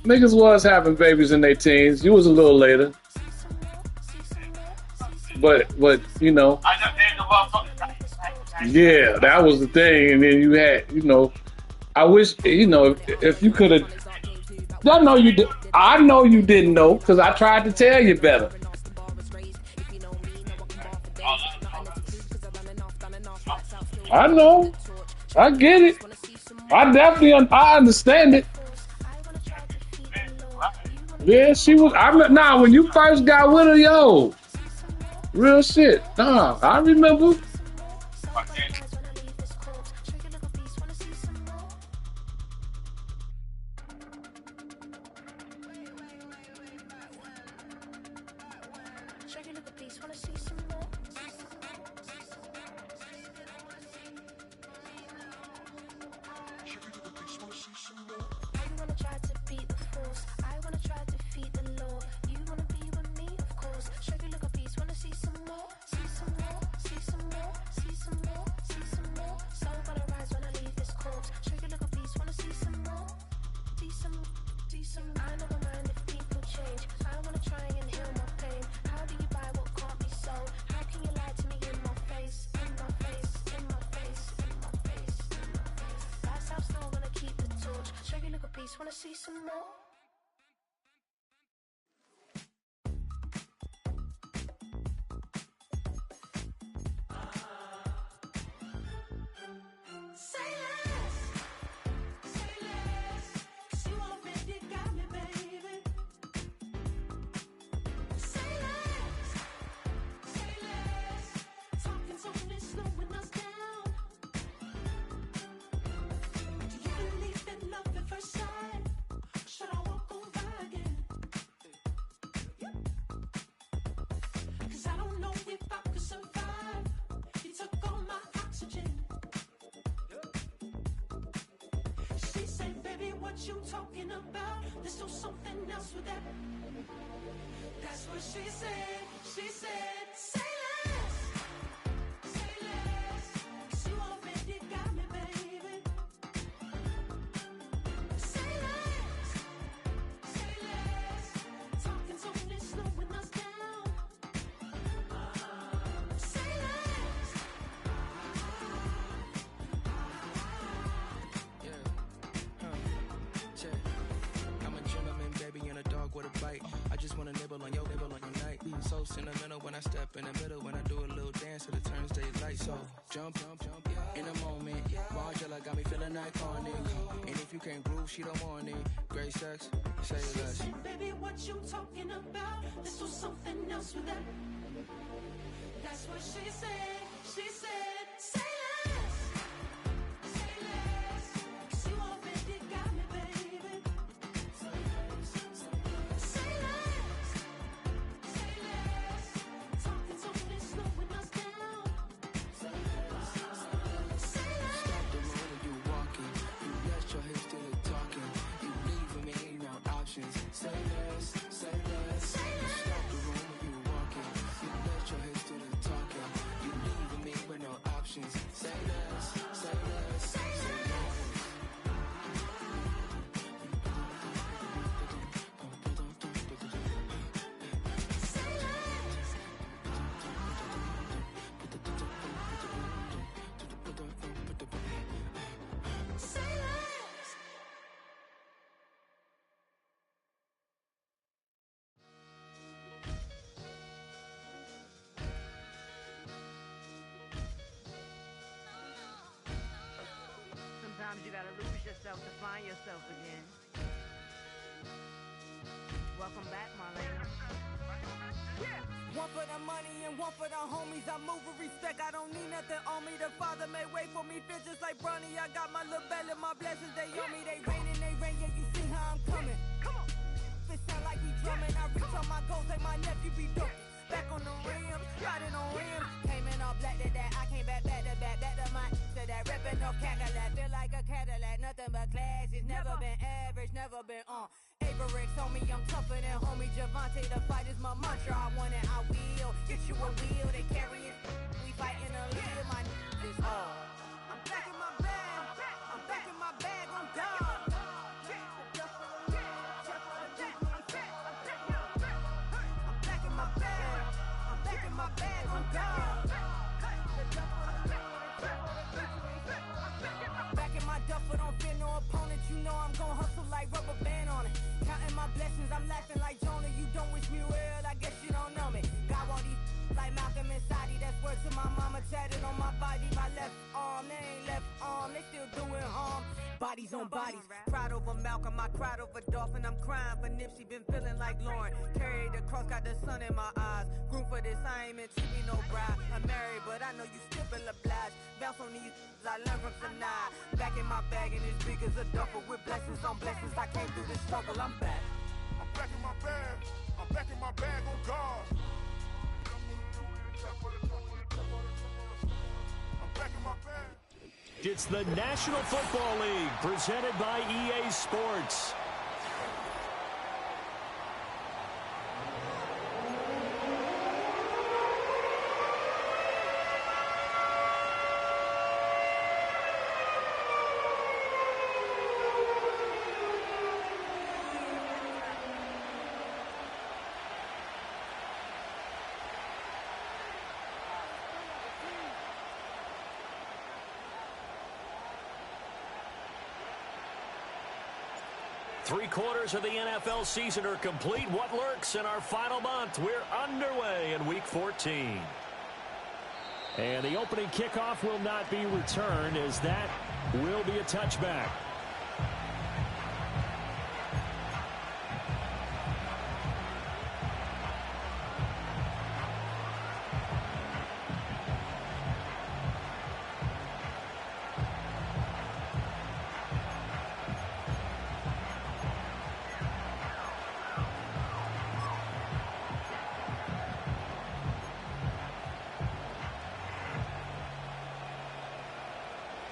Niggas was having babies in their teens. You was a little later, but you know, I just did the motherfucker. yeah, that was the thing. And then you had, you know, I wish, you know, if you could have. I know you did. I know you didn't know because I tried to tell you better. I know. I get it. I definitely, I understand it. Yeah, she was. I nah, when you first got with her, yo, real shit. Nah, I remember. Wanna see some more? You talking about? Let's do something else with that. That's what she said. She said, say less. Say less. 'Cause you already got me, baby. Say less. Say less. Talking so it's slowing us down. Say less. I'm a gentleman, baby, and a dog with a bite. I just wanna nibble on your night. So sentimental when I step in the middle. When I do a little dance, till it turns daylight. So jump, in a moment. Margella got me feeling iconic. And if you can't groove, she don't want it. Great sex, say less. She said, baby, what you talking about? Let's do something else with that. That's what she said. She said, say less. Say less. 'Cause you already got me, baby. Say less. Say less. Talking so it's slowing us down. Say less. Say less. Stop the road when you walking. You let your hips do the talking. You leaving me no options. Say less, say less. Stop the road when you walking. You let your hips do the talking. You leaving me with no options. Say less, say less, say less. Say less. Sometimes you gotta lose yourself to find yourself again. Welcome back, Marlena. One for the money and one for the homies. I move with respect, I don't need nothing on me. The Father may wait for me, feel just like Bronny. I got my little belly, my blessings, they on me. They rain and they rain, yeah, you see how I'm coming. Come on. It sound like we drumming. I reach on my goals like my nephew be dope. Back on the rim, riding on rims. Came in all black to that, I came back to my to that ripping no Cadillac. Feel like a Cadillac, nothing but class. It's never been average, never been on. Averix on me, I'm tougher than homie Javante. The fight is my mantra. I want it, I will. Get you a wheel, they carry it. We fighting a little, my is all. I'm back in my bag, I'm back in my bag, I'm done. bag on God. Back in my duffel, don't fear no opponent. You know I'm gon' hustle like rubber band on it. Counting my blessings, I'm laughing like Jonah. You don't wish me well, I guess you don't know me. Got all these like Malcolm and Sadie. That's word to my mama, tatted on my body. My left arm, they ain't left arm, they still doing harm. Bodies on bodies, cried over Malcolm, I cried over Dolphin. I'm crying for Nipsey, been feeling like Lauren. Carried the cross, got the sun in my eyes. Grew for this, I ain't meant to be no bride. I'm married, but I know you still feel obliged. Bounce on these, I learned from tonight. Back in my bag, and it's big as a duffel with blessings on blessings. I came through the struggle, I'm back. I'm back in my bag. I'm back in my bag on God. I'm back in my bag. It's the National Football League presented by EA Sports. Three-quarters of the NFL season are complete. What lurks in our final month? We're underway in Week 14. And the opening kickoff will not be returned, as that will be a touchback.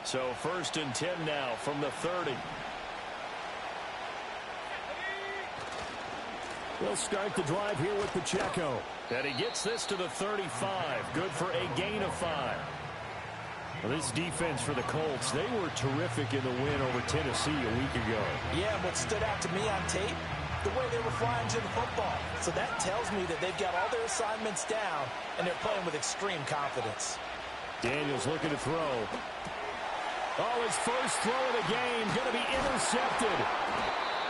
So 1st and 10 now from the 30. We'll start the drive here with Pacheco. And he gets this to the 35. Good for a gain of 5. Well, this defense for the Colts, they were terrific in the win over Tennessee a week ago. Yeah, what stood out to me on tape, the way they were flying to the football. So that tells me that they've got all their assignments down, and they're playing with extreme confidence. Daniels looking to throw. Oh, his first throw of the game going to be intercepted.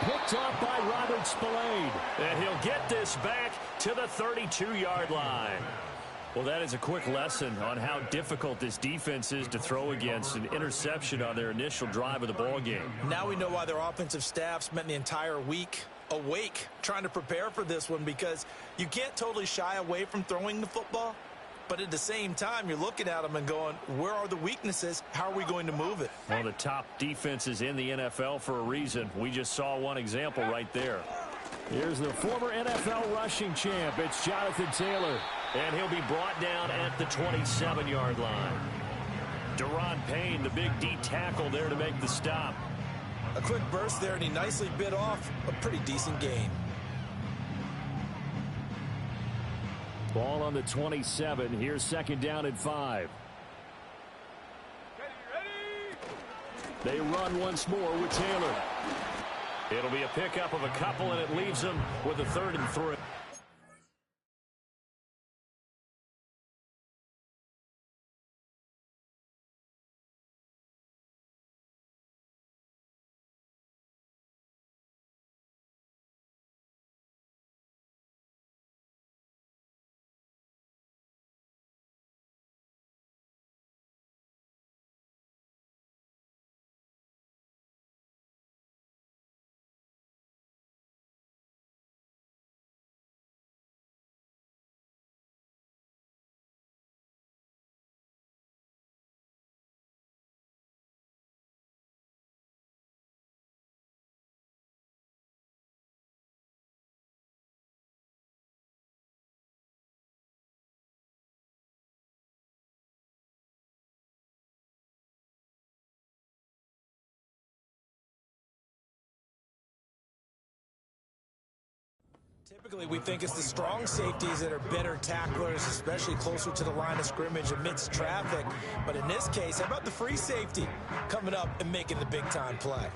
Picked off by Robert Spillane. And he'll get this back to the 32-yard line. Well, that is a quick lesson on how difficult this defense is to throw against. An interception on their initial drive of the ball game. Now we know why their offensive staff spent the entire week awake trying to prepare for this one, because you can't totally shy away from throwing the football. But at the same time, you're looking at them and going, where are the weaknesses? How are we going to move it? One of the top defenses in the NFL for a reason. We just saw one example right there. Here's the former NFL rushing champ. It's Jonathan Taylor. And he'll be brought down at the 27-yard line. Deron Payne, the big D tackle there to make the stop. A quick burst there, and he nicely bit off a pretty decent gain. Ball on the 27. Here's 2nd down and 5. They run once more with Taylor. It'll be a pickup of a couple, and it leaves them with a 3rd and 3. Typically, we think it's the strong safeties that are better tacklers, especially closer to the line of scrimmage amidst traffic. But in this case, how about the free safety coming up and making the big-time play?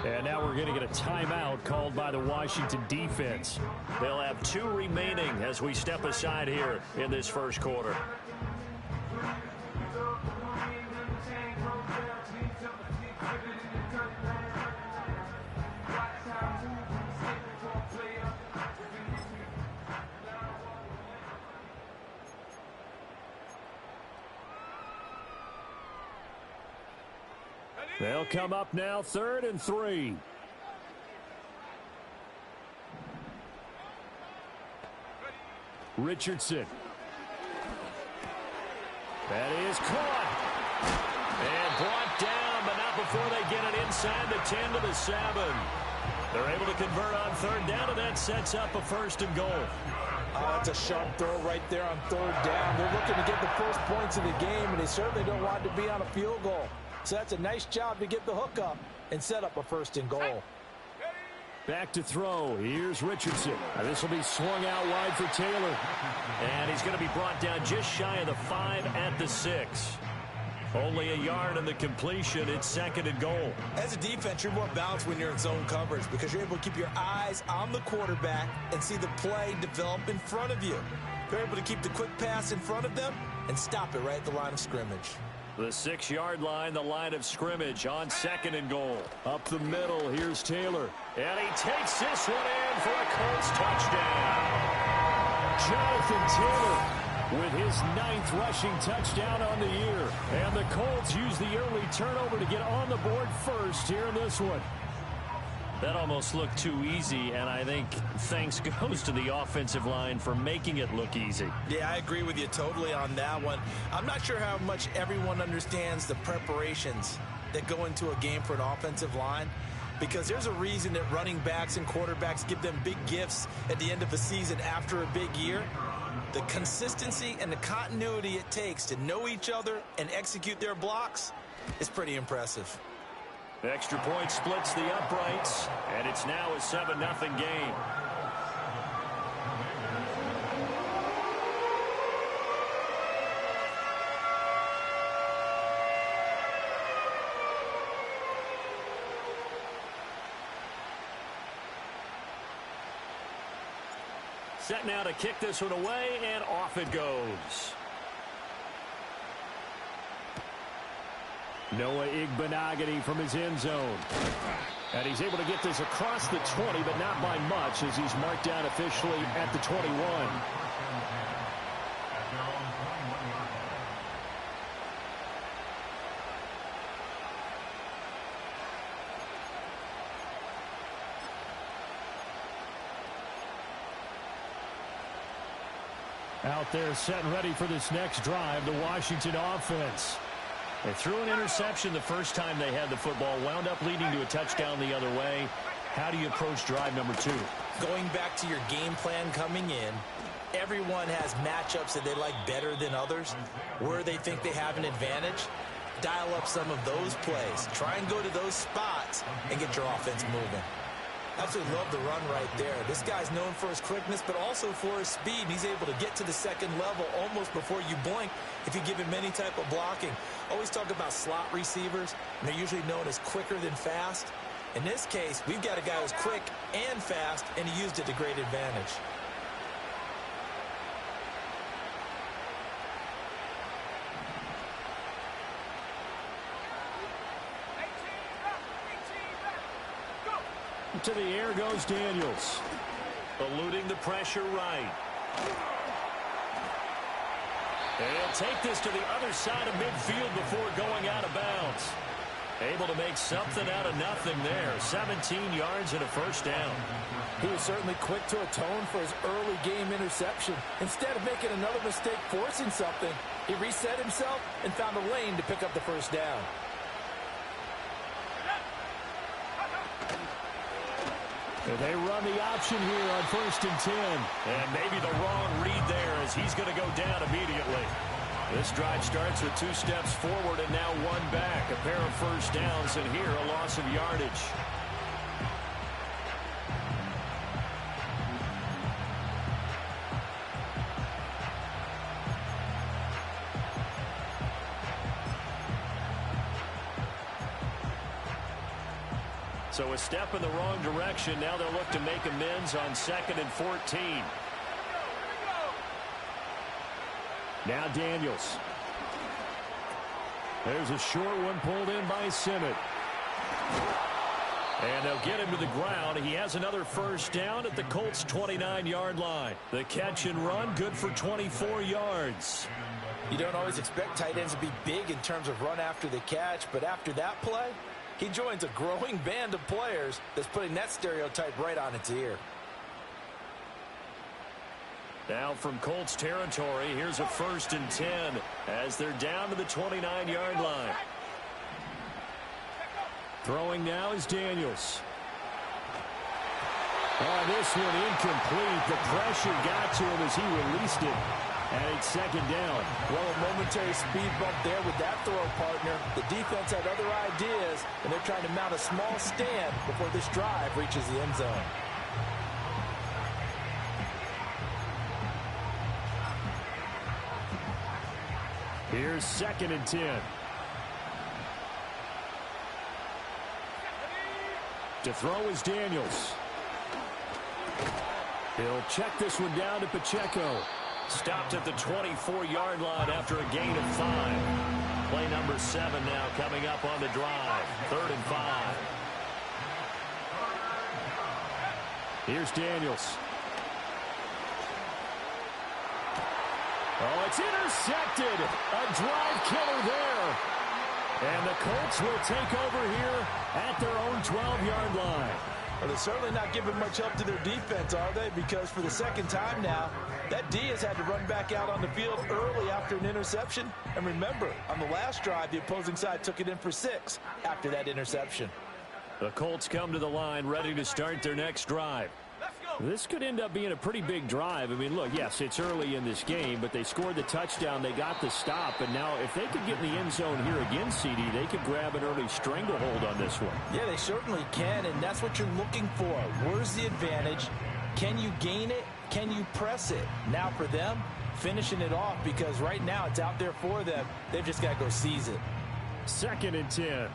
And now we're going to get a timeout called by the Washington defense. They'll have 2 remaining as we step aside here in this first quarter. They'll come up now, 3rd and 3. Richardson. That is caught. And brought down, but not before they get it inside the 10 to the 7. They're able to convert on 3rd down, and that sets up a 1st and goal. That's a sharp throw right there on 3rd down. They're looking to get the first points of the game, and they certainly don't want to be on a field goal. So that's a nice job to get the hook up and set up a 1st and goal. Back to throw. Here's Richardson. This will be swung out wide for Taylor. And he's going to be brought down just shy of the 5 at the 6. Only a yard on the completion. It's 2nd and goal. As a defense, you're more balanced when you're in zone coverage because you're able to keep your eyes on the quarterback and see the play develop in front of you. You're able to keep the quick pass in front of them and stop it right at the line of scrimmage. The 6-yard line, the line of scrimmage on 2nd and goal. Up the middle, here's Taylor. And he takes this one in for a Colts touchdown. Jonathan Taylor with his 9th rushing touchdown on the year. And the Colts use the early turnover to get on the board first here in this one. That almost looked too easy, and I think thanks goes to the offensive line for making it look easy. Yeah, I agree with you totally on that one. I'm not sure how much everyone understands the preparations that go into a game for an offensive line, because there's a reason that running backs and quarterbacks give them big gifts at the end of a season after a big year. The consistency and the continuity it takes to know each other and execute their blocks is pretty impressive. Extra point splits the uprights, and it's now a 7-0 game. Set now to kick this one away, and off it goes. Noah Igbenogany from his end zone. And he's able to get this across the 20, but not by much as he's marked down officially at the 21. Out there set and ready for this next drive, the Washington offense. They threw an interception the first time they had the football, wound up leading to a touchdown the other way. How do you approach drive number 2? Going back to your game plan coming in, everyone has matchups that they like better than others, where they think they have an advantage. Dial up some of those plays. Try and go to those spots and get your offense moving. Absolutely love the run right there. This guy's known for his quickness, but also for his speed. He's able to get to the second level almost before you blink if you give him any type of blocking. Always talk about slot receivers, and they're usually known as quicker than fast. In this case, we've got a guy who's quick and fast, and he used it to great advantage. To the air goes Daniels. Eluding the pressure right. And he'll take this to the other side of midfield before going out of bounds. Able to make something out of nothing there. 17 yards and a first down. He was certainly quick to atone for his early game interception. Instead of making another mistake forcing something, he reset himself and found a lane to pick up the first down. And they run the option here on 1st and 10. And maybe the wrong read there as he's going to go down immediately. This drive starts with 2 steps forward and now 1 back. A pair of first downs, and here a loss of yardage. So a step in the wrong direction. Now they'll look to make amends on 2nd and 14. Now Daniels. There's a short one pulled in by Simmett. And they'll get him to the ground. He has another first down at the Colts' 29-yard line. The catch and run, good for 24 yards. You don't always expect tight ends to be big in terms of run after the catch, but after that play, he joins a growing band of players that's putting that stereotype right on its ear. Now from Colts territory, here's a 1st and 10 as they're down to the 29-yard line. Throwing now is Daniels. Oh, this one incomplete. The pressure got to him as he released it. And it's 2nd down. Well, a momentary speed bump there with that throw, partner. The defense had other ideas, and they're trying to mount a small stand before this drive reaches the end zone. Here's 2nd and 10. To throw is Daniels. He'll check this one down to Pacheco. Stopped at the 24-yard line after a gain of 5. Play number 7 now coming up on the drive. 3rd and 5. Here's Daniels. Oh, it's intercepted. A drive killer there. And the Colts will take over here at their own 12-yard line. Well, they're certainly not giving much help to their defense, are they? Because for the 2nd time now, that D has had to run back out on the field early after an interception. And remember, on the last drive, the opposing side took it in for 6 after that interception. The Colts come to the line ready to start their next drive. This could end up being a pretty big drive. I mean, look, yes, it's early in this game, but they scored the touchdown. They got the stop. And now if they could get in the end zone here again, CD, they could grab an early stranglehold on this one. Yeah, they certainly can, and that's what you're looking for. Where's the advantage? Can you gain it? Can you press it? Now for them, finishing it off, because right now it's out there for them. They've just got to go seize it. 2nd and 10.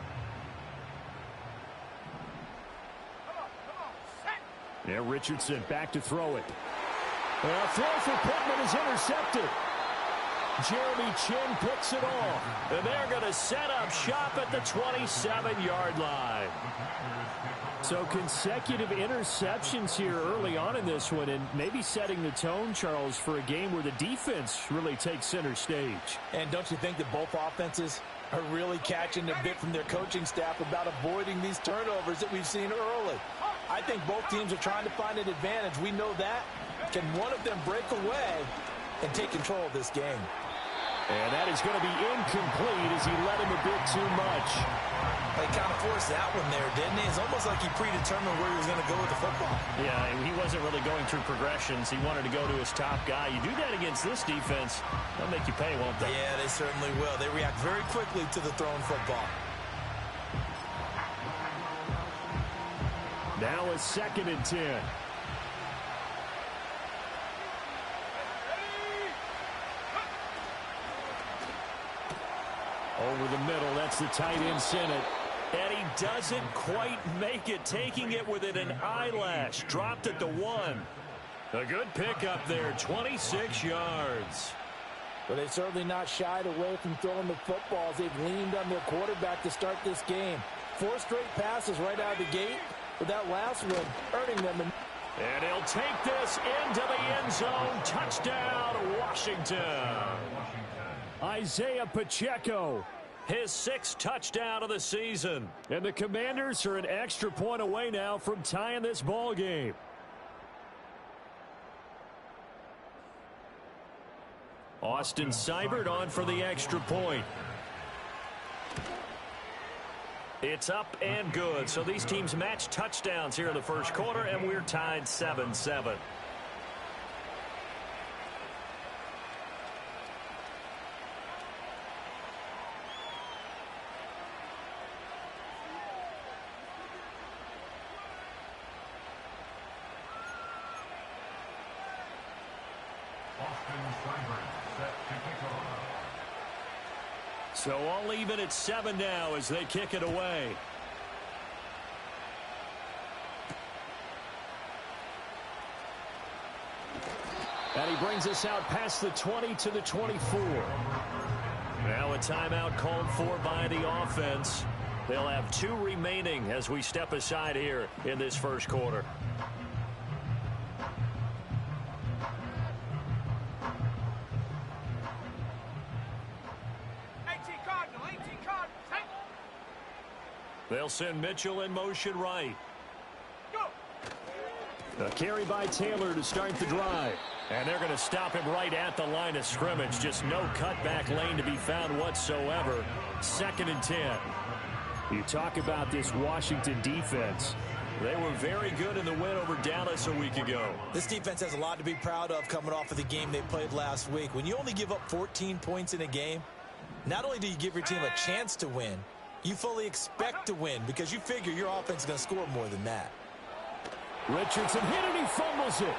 Yeah, Richardson back to throw it. A throw for Pittman is intercepted. Jeremy Chin picks it off. And they're going to set up shop at the 27-yard line. So consecutive interceptions here early on in this one, and maybe setting the tone, Charles, for a game where the defense really takes center stage. And don't you think that both offenses are really catching a bit from their coaching staff about avoiding these turnovers that we've seen early? I think both teams are trying to find an advantage. We know that. Can one of them break away and take control of this game? And that is going to be incomplete as he led him a bit too much. He kind of forced that one there, didn't he? It's almost like he predetermined where he was going to go with the football. Yeah, he wasn't really going through progressions. He wanted to go to his top guy. You do that against this defense, they'll make you pay, won't they? Yeah, they certainly will. They react very quickly to the thrown football. Now a 2nd and 10. Over the middle, that's the tight end Sinnott. And he doesn't quite make it, taking it within an eyelash. Dropped at the 1. A good pickup there, 26 yards. But they've certainly not shied away from throwing the footballs. They've leaned on their quarterback to start this game. 4 straight passes right out of the gate, with that last one earning them. And he'll take this into the end zone. Touchdown, Washington. Isaiah Pacheco, his 6th touchdown of the season. And the Commanders are an extra point away now from tying this ball game. Austin Seibert on for the extra point. It's up and good. So these teams match touchdowns here in the first quarter, and we're tied 7-7. So all even at 7 now as they kick it away. And he brings us out past the 20 to the 24. Now a timeout called for by the offense. They'll have 2 remaining as we step aside here in this first quarter. They'll send Mitchell in motion right. A carry by Taylor to start the drive. And they're going to stop him right at the line of scrimmage. Just no cutback lane to be found whatsoever. 2nd and 10. You talk about this Washington defense. They were very good in the win over Dallas a week ago. This defense has a lot to be proud of coming off of the game they played last week. When you only give up 14 points in a game, not only do you give your team a chance to win, you fully expect to win because you figure your offense is going to score more than that. Richardson hit it, he fumbles it.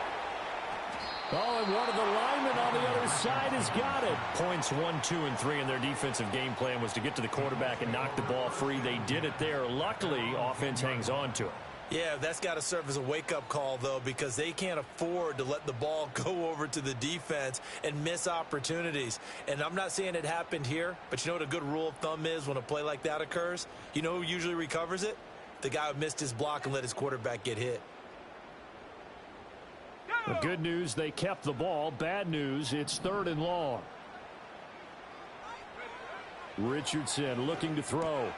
Oh, and one of the linemen on the other side has got it. Points 1, 2, and 3 in their defensive game plan was to get to the quarterback and knock the ball free. They did it there. Luckily, offense hangs on to it. Yeah, that's got to serve as a wake-up call, though, because they can't afford to let the ball go over to the defense and miss opportunities. And I'm not saying it happened here, but you know what a good rule of thumb is when a play like that occurs? You know who usually recovers it? The guy who missed his block and let his quarterback get hit. The good news, they kept the ball. Bad news, it's 3rd and long. Richardson looking to throw.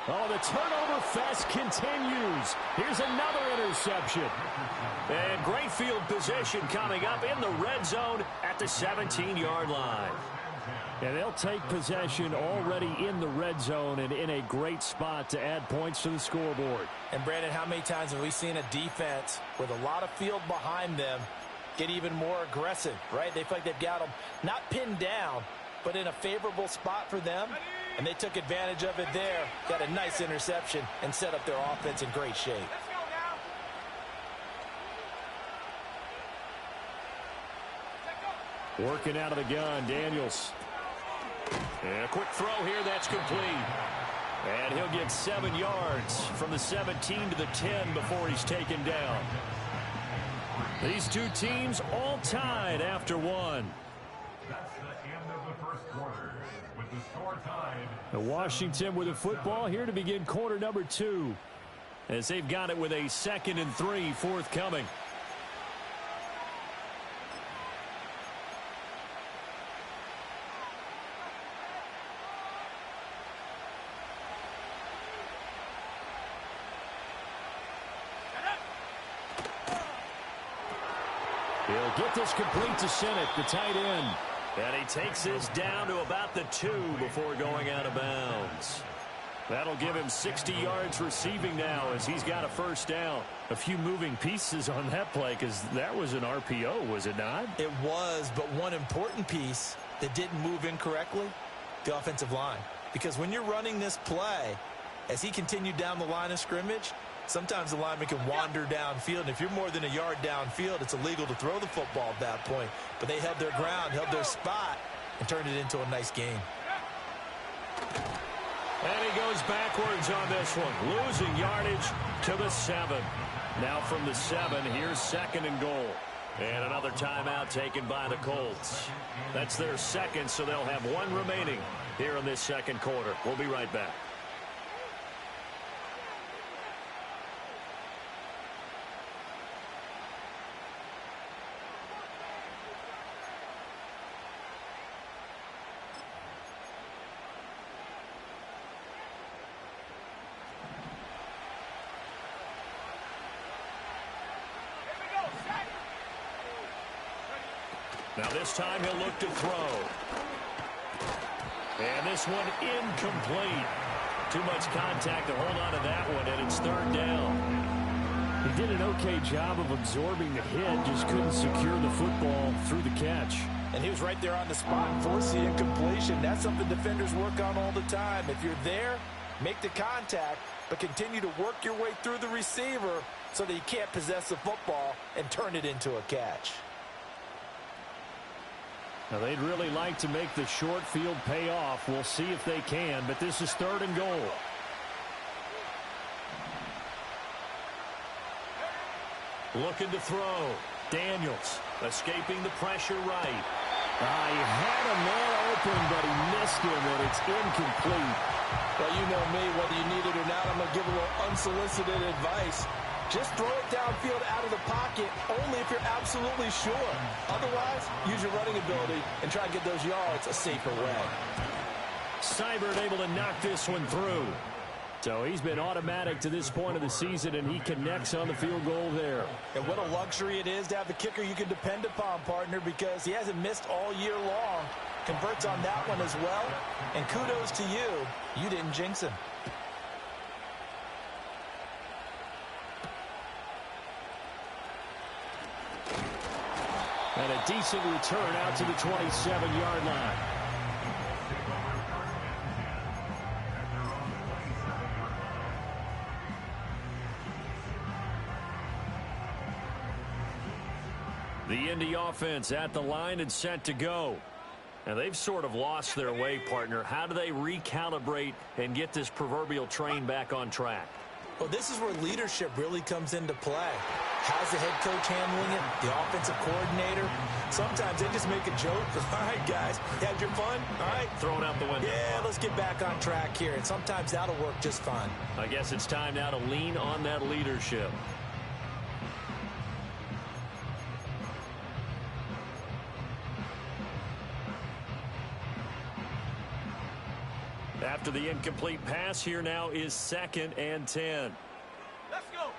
Oh, the turnover fest continues. Here's another interception. And great field position coming up in the red zone at the 17-yard line. And they'll take possession already in the red zone and in a great spot to add points to the scoreboard. And, Brandon, how many times have we seen a defense with a lot of field behind them get even more aggressive, right? They feel like they've got them not pinned down, but in a favorable spot for them. And they took advantage of it there, got a nice interception, and set up their offense in great shape. Working out of the gun, Daniels. And a quick throw here, that's complete. And he'll get 7 yards from the 17 to the 10 before he's taken down. These two teams all tied after one. That's the end of the first quarter with the score tied. Washington with the football here to begin quarter number 2 as they've got it with a 2nd and 3 forthcoming. He'll get this complete to Sinnott, the tight end. And he takes this down to about the 2 before going out of bounds. That'll give him 60 yards receiving now as he's got a first down. A few moving pieces on that play because that was an RPO, was it not? It was, but one important piece that didn't move incorrectly, the offensive line. Because when you're running this play, as he continued down the line of scrimmage, sometimes the lineman can wander downfield, and if you're more than a yard downfield, it's illegal to throw the football at that point. But they held their ground, held their spot, and turned it into a nice game. And he goes backwards on this one, losing yardage to the 7. Now from the 7, here's 2nd and goal. And another timeout taken by the Colts. That's their 2nd, so they'll have 1 remaining here in this 2nd quarter. We'll be right back. Now this time he'll look to throw. And this one incomplete. Too much contact to hold on to that one, and it's 3rd down. He did an okay job of absorbing the hit, just couldn't secure the football through the catch. And he was right there on the spot and forced the incompletion. That's something defenders work on all the time. If you're there, make the contact, but continue to work your way through the receiver so that you can't possess the football and turn it into a catch. Now, they'd really like to make the short field pay off. We'll see if they can, but this is 3rd and goal. Looking to throw. Daniels. Escaping the pressure right. He had a man open, but he missed him, and it's incomplete. Well, you know me, whether you need it or not, I'm going to give a little unsolicited advice. Just throw it downfield out of the pocket, only if you're absolutely sure. Otherwise, use your running ability and try to get those yards a safer way. Seibert able to knock this one through. So he's been automatic to this point of the season, and he connects on the field goal there. And what a luxury it is to have a kicker you can depend upon, partner, because he hasn't missed all year long. Converts on that one as well. And kudos to you. You didn't jinx him. And a decent return out to the 27-yard line. The Indy offense at the line and set to go. And they've sort of lost their way, partner. How do they recalibrate and get this proverbial train back on track? Well, this is where leadership really comes into play. How's the head coach handling it? The offensive coordinator? Sometimes they just make a joke. All right, guys, had your fun? All right. Throw it out the window. Yeah, let's get back on track here. And sometimes that'll work just fine. I guess it's time now to lean on that leadership. After the incomplete pass, here now is 2nd and 10. Let's go.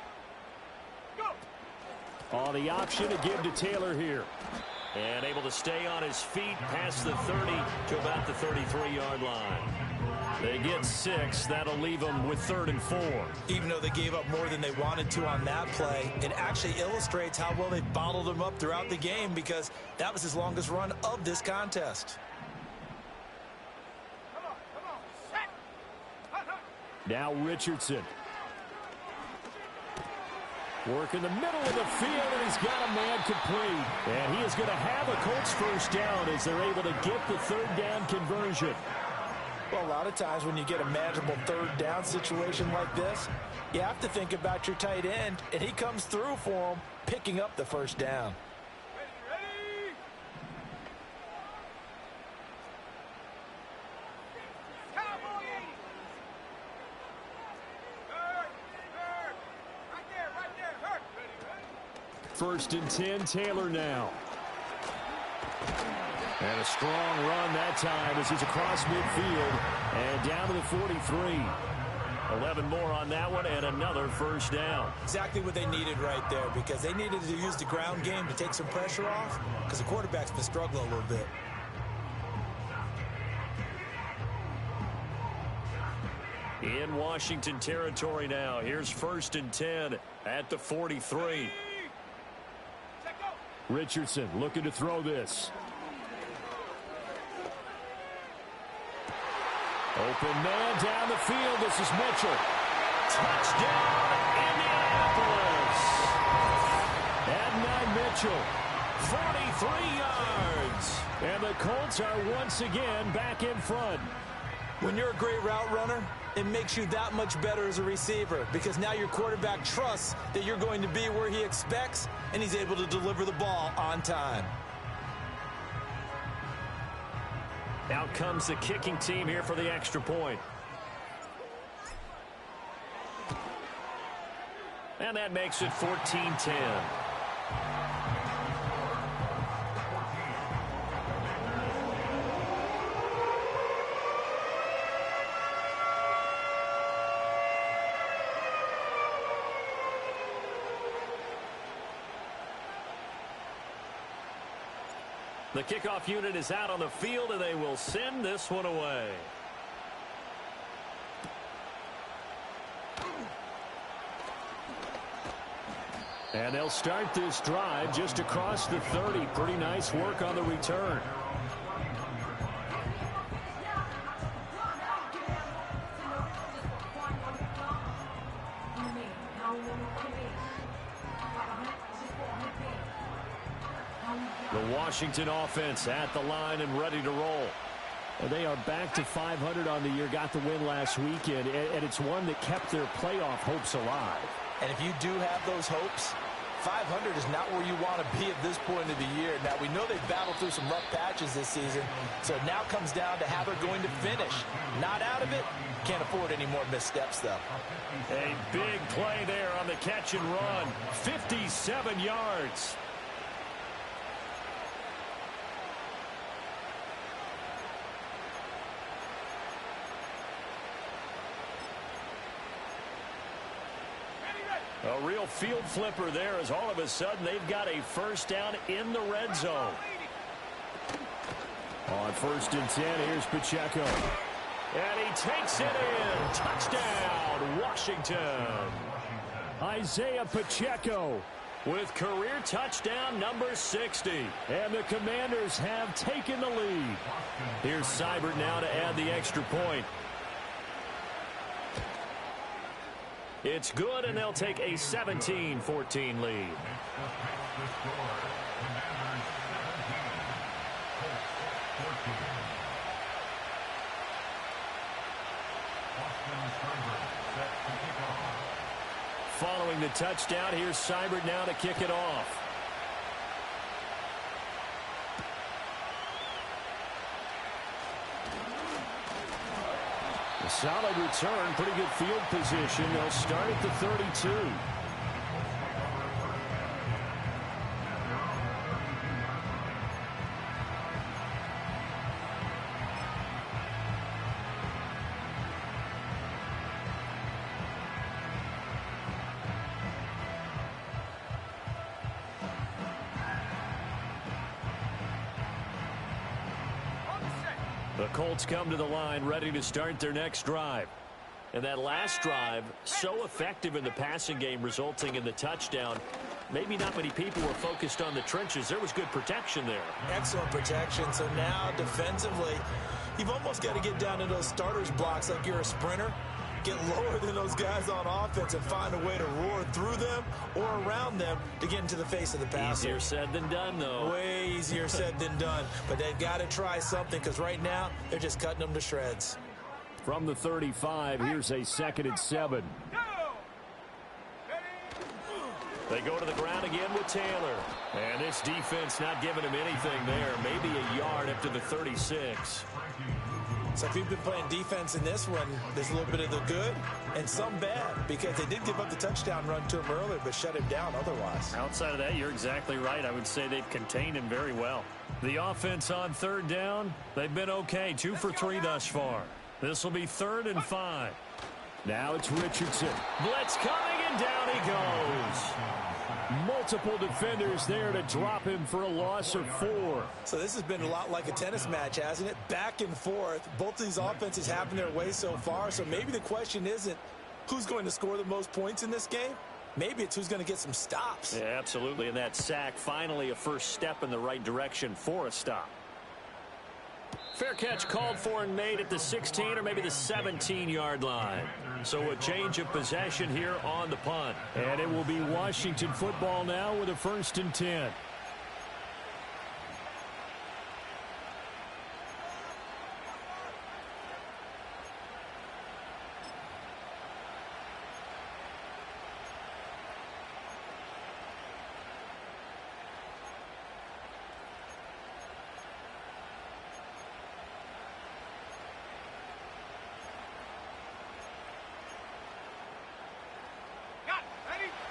Go. On the option to give to Taylor here. And able to stay on his feet past the 30 to about the 33-yard line. They get 6. That'll leave them with 3rd and 4. Even though they gave up more than they wanted to on that play, it actually illustrates how well they bottled him up throughout the game, because that was his longest run of this contest. Now Richardson. Work in the middle of the field, and he's got a man complete. And he is going to have a Colts first down as they're able to get the 3rd down conversion. Well, a lot of times when you get a manageable 3rd down situation like this, you have to think about your tight end, and he comes through for him, picking up the 1st down. First and 10, Taylor now. And a strong run that time as he's across midfield and down to the 43. 11 more on that one and another 1st down. Exactly what they needed right there, because they needed to use the ground game to take some pressure off, because the quarterback's been struggling a little bit. In Washington territory now. Here's 1st and 10 at the 43. Richardson looking to throw this. Open man down the field. This is Mitchell. Touchdown, Indianapolis. Adnan Mitchell, 43 yards. And the Colts are once again back in front. When you're a great route runner, it makes you that much better as a receiver, because now your quarterback trusts that you're going to be where he expects, and he's able to deliver the ball on time. Out comes the kicking team here for the extra point. And that makes it 14-10. The kickoff unit is out on the field, and they will send this one away. And they'll start this drive just across the 30. Pretty nice work on the return. The Washington offense at the line and ready to roll. And they are back to 500 on the year, got the win last weekend, and it's one that kept their playoff hopes alive. And if you do have those hopes, 500 is not where you want to be at this point of the year. Now, we know they've battled through some rough patches this season, so it now comes down to how they're going to finish. Not out of it. Can't afford any more missteps, though. A big play there on the catch and run. 57 yards. A real field flipper there as all of a sudden they've got a first down in the red zone. On 1st and 10, here's Pacheco. And he takes it in. Touchdown, Washington. Isaiah Pacheco with career touchdown number 60. And the Commanders have taken the lead. Here's Seibert now to add the extra point. It's good, and they'll take a 17-14 lead. Following the touchdown, here's Seibert now to kick it off. A solid return, pretty good field position. They'll start at the 32. The Colts come to the line ready to start their next drive. And that last drive, so effective in the passing game, resulting in the touchdown. Maybe not many people were focused on the trenches. There was good protection there. Excellent protection. So now defensively, you've almost got to get down to those starters blocks like you're a sprinter. Get lower than those guys on offense and find a way to roar through them or around them to get into the face of the passer. Easier said than done, though. Way easier said than done. But they've got to try something because right now they're just cutting them to shreds. From the 35, here's a 2nd and 7. They go to the ground again with Taylor. And this defense not giving him anything there. Maybe a yard up to the 36. So if you've been playing defense in this one, there's a little bit of the good and some bad because they did give up the touchdown run to him earlier but shut him down otherwise. Outside of that, you're exactly right. I would say they've contained him very well. The offense on 3rd down, they've been okay. 2 for 3 thus far. This will be 3rd and 5. Now it's Richardson. Blitz coming, and down he goes. Multiple defenders there to drop him for a loss of 4. So this has been a lot like a tennis match, hasn't it? Back and forth. Both of these offenses having their way so far. So maybe the question isn't who's going to score the most points in this game. Maybe it's who's going to get some stops. Yeah, absolutely. And that sack, finally a first step in the right direction for a stop. Fair catch called for and made at the 16 or maybe the 17-yard line. So a change of possession here on the punt. And it will be Washington football now with a 1st and 10.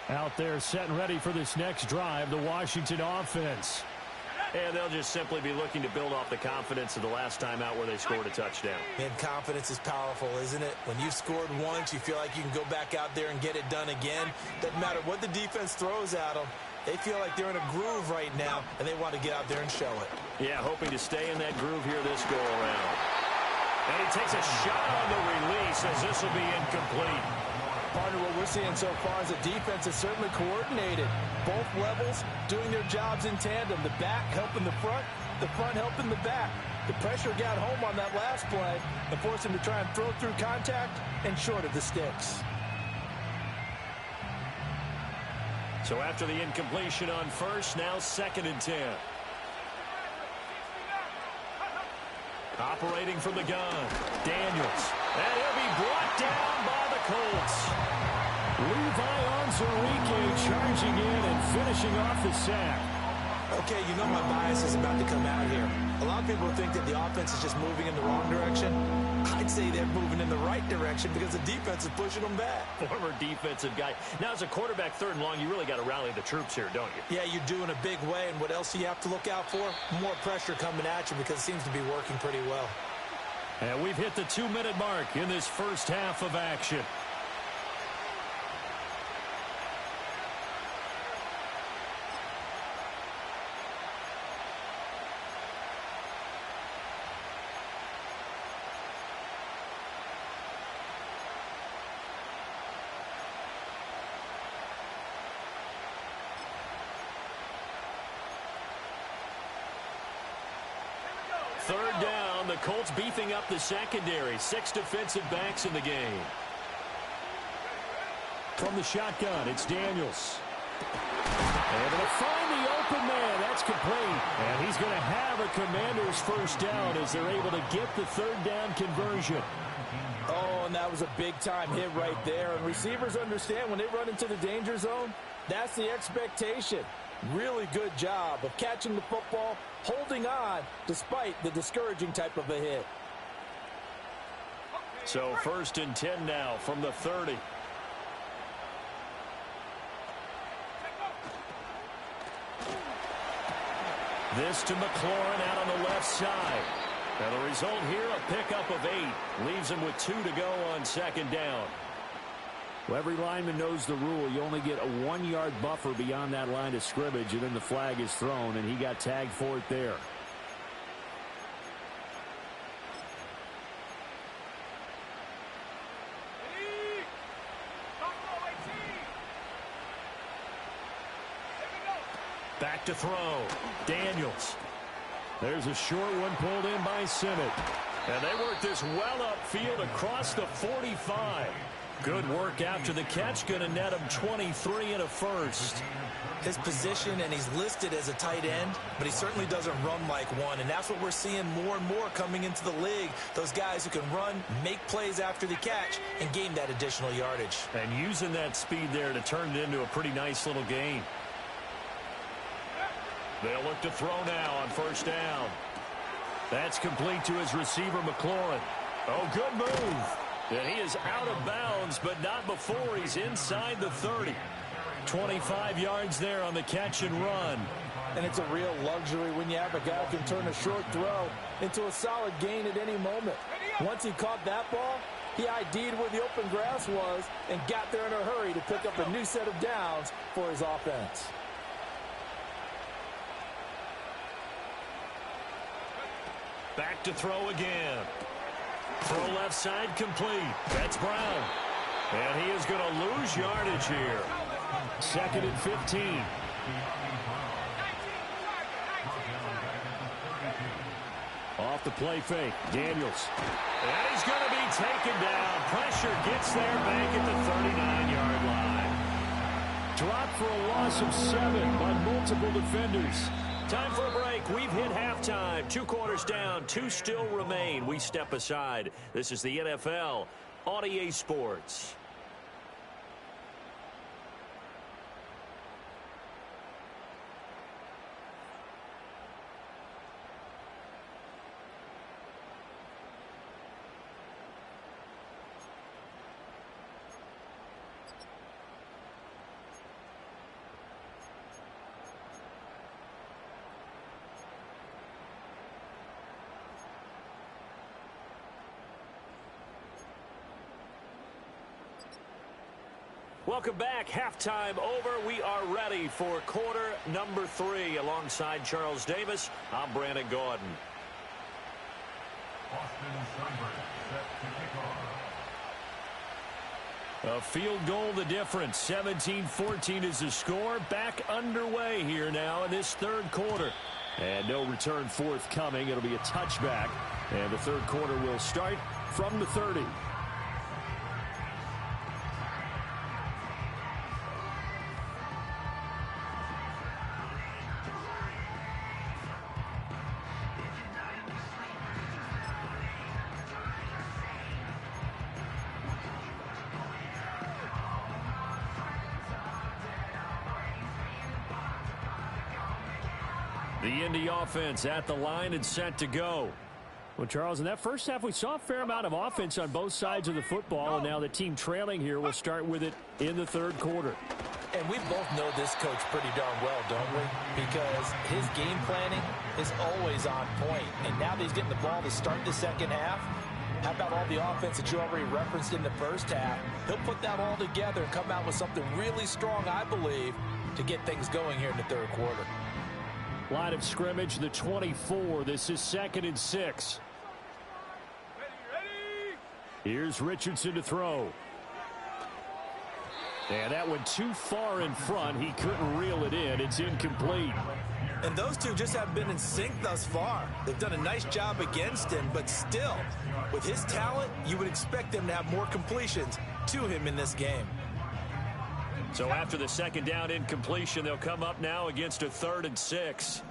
Out there set and ready for this next drive, the Washington offense. And they'll just simply be looking to build off the confidence of the last time out where they scored a touchdown. And confidence is powerful, isn't it? When you've scored once, you feel like you can go back out there and get it done again. Doesn't matter what the defense throws at them. They feel like they're in a groove right now, and they want to get out there and show it. Yeah, hoping to stay in that groove here this go-around. And he takes a shot on the release as this will be incomplete. Partner, what we're seeing so far is the defense is certainly coordinated. Both levels doing their jobs in tandem. The back helping the front helping the back. The pressure got home on that last play and forced him to try and throw through contact and short of the sticks. So after the incompletion on 1st, now 2nd and 10. Operating from the gun, Daniels. And he'll be brought down by the Colts. Levi on Enrique charging in and finishing off the sack. Okay, you know my bias is about to come out here. A lot of people think that the offense is just moving in the wrong direction. I'd say they're moving in the right direction because the defense is pushing them back. Former defensive guy. Now, as a quarterback, 3rd and long, you really got to rally the troops here, don't you? Yeah, you do in a big way. And what else do you have to look out for? More pressure coming at you because it seems to be working pretty well. And we've hit the 2-minute mark in this first half of action. Third down, the Colts beefing up the secondary. 6 defensive backs in the game. From the shotgun, it's Daniels. Able to find the open man. That's complete. And he's going to have a Commander's first down as they're able to get the 3rd down conversion. Oh, and that was a big-time hit right there. And receivers understand when they run into the danger zone, that's the expectation. Really good job of catching the football, holding on, despite the discouraging type of a hit. So 1st and 10 now from the 30. This to McLaurin out on the left side. Now the result here, a pickup of 8. Leaves him with 2 to go on 2nd down. Well, every lineman knows the rule. You only get a 1-yard buffer beyond that line of scrimmage, and then the flag is thrown, and he got tagged for it there. Back to throw. Daniels. There's a short one pulled in by Simmett. And they work this well upfield across the 45. Good work after the catch. Going to net him 23 and a first. His position, and he's listed as a tight end, but he certainly doesn't run like one. And that's what we're seeing more and more coming into the league. Those guys who can run, make plays after the catch, and gain that additional yardage. And using that speed there to turn it into a pretty nice little game. They'll look to throw now on 1st down. That's complete to his receiver, McLaurin. Oh, good move. And he is out of bounds, but not before he's inside the 30. 25 yards there on the catch and run. And it's a real luxury when you have a guy who can turn a short throw into a solid gain at any moment. Once he caught that ball, he ID'd where the open grass was and got there in a hurry to pick up a new set of downs for his offense. Back to throw again. Throw left side complete. That's Brown. And he is going to lose yardage here. 2nd and 15. Off the play fake. Daniels. And he's going to be taken down. Pressure gets there back at the 39-yard line. Dropped for a loss of 7 by multiple defenders. Time for a break. We've hit halftime. 2 quarters down. 2 still remain. We step aside. This is the NFL on EA Sports. Welcome back. Halftime over. We are ready for quarter number 3. Alongside Charles Davis, I'm Brandon Gordon. Austin Steinberg set to kick off. A field goal the difference. 17-14 is the score. Back underway here now in this 3rd quarter. And no return forthcoming. It'll be a touchback. And the 3rd quarter will start from the 30. The Indy offense at the line and set to go. Well, Charles, in that first half, we saw a fair amount of offense on both sides of the football, and now the team trailing here will start with it in the third quarter. And we both know this coach pretty darn well, don't we? Because his game planning is always on point. And now that he's getting the ball to start the second half, how about all the offense that you already referenced in the first half? He'll put that all together and come out with something really strong, I believe, to get things going here in the third quarter. Line of scrimmage, the 24. This is 2nd and 6. Here's Richardson to throw. And that went too far in front. He couldn't reel it in. It's incomplete. And those two just haven't been in sync thus far. They've done a nice job against him, but still, with his talent, you would expect them to have more completions to him in this game. So after the second down incompletion, they'll come up now against a 3rd and 6.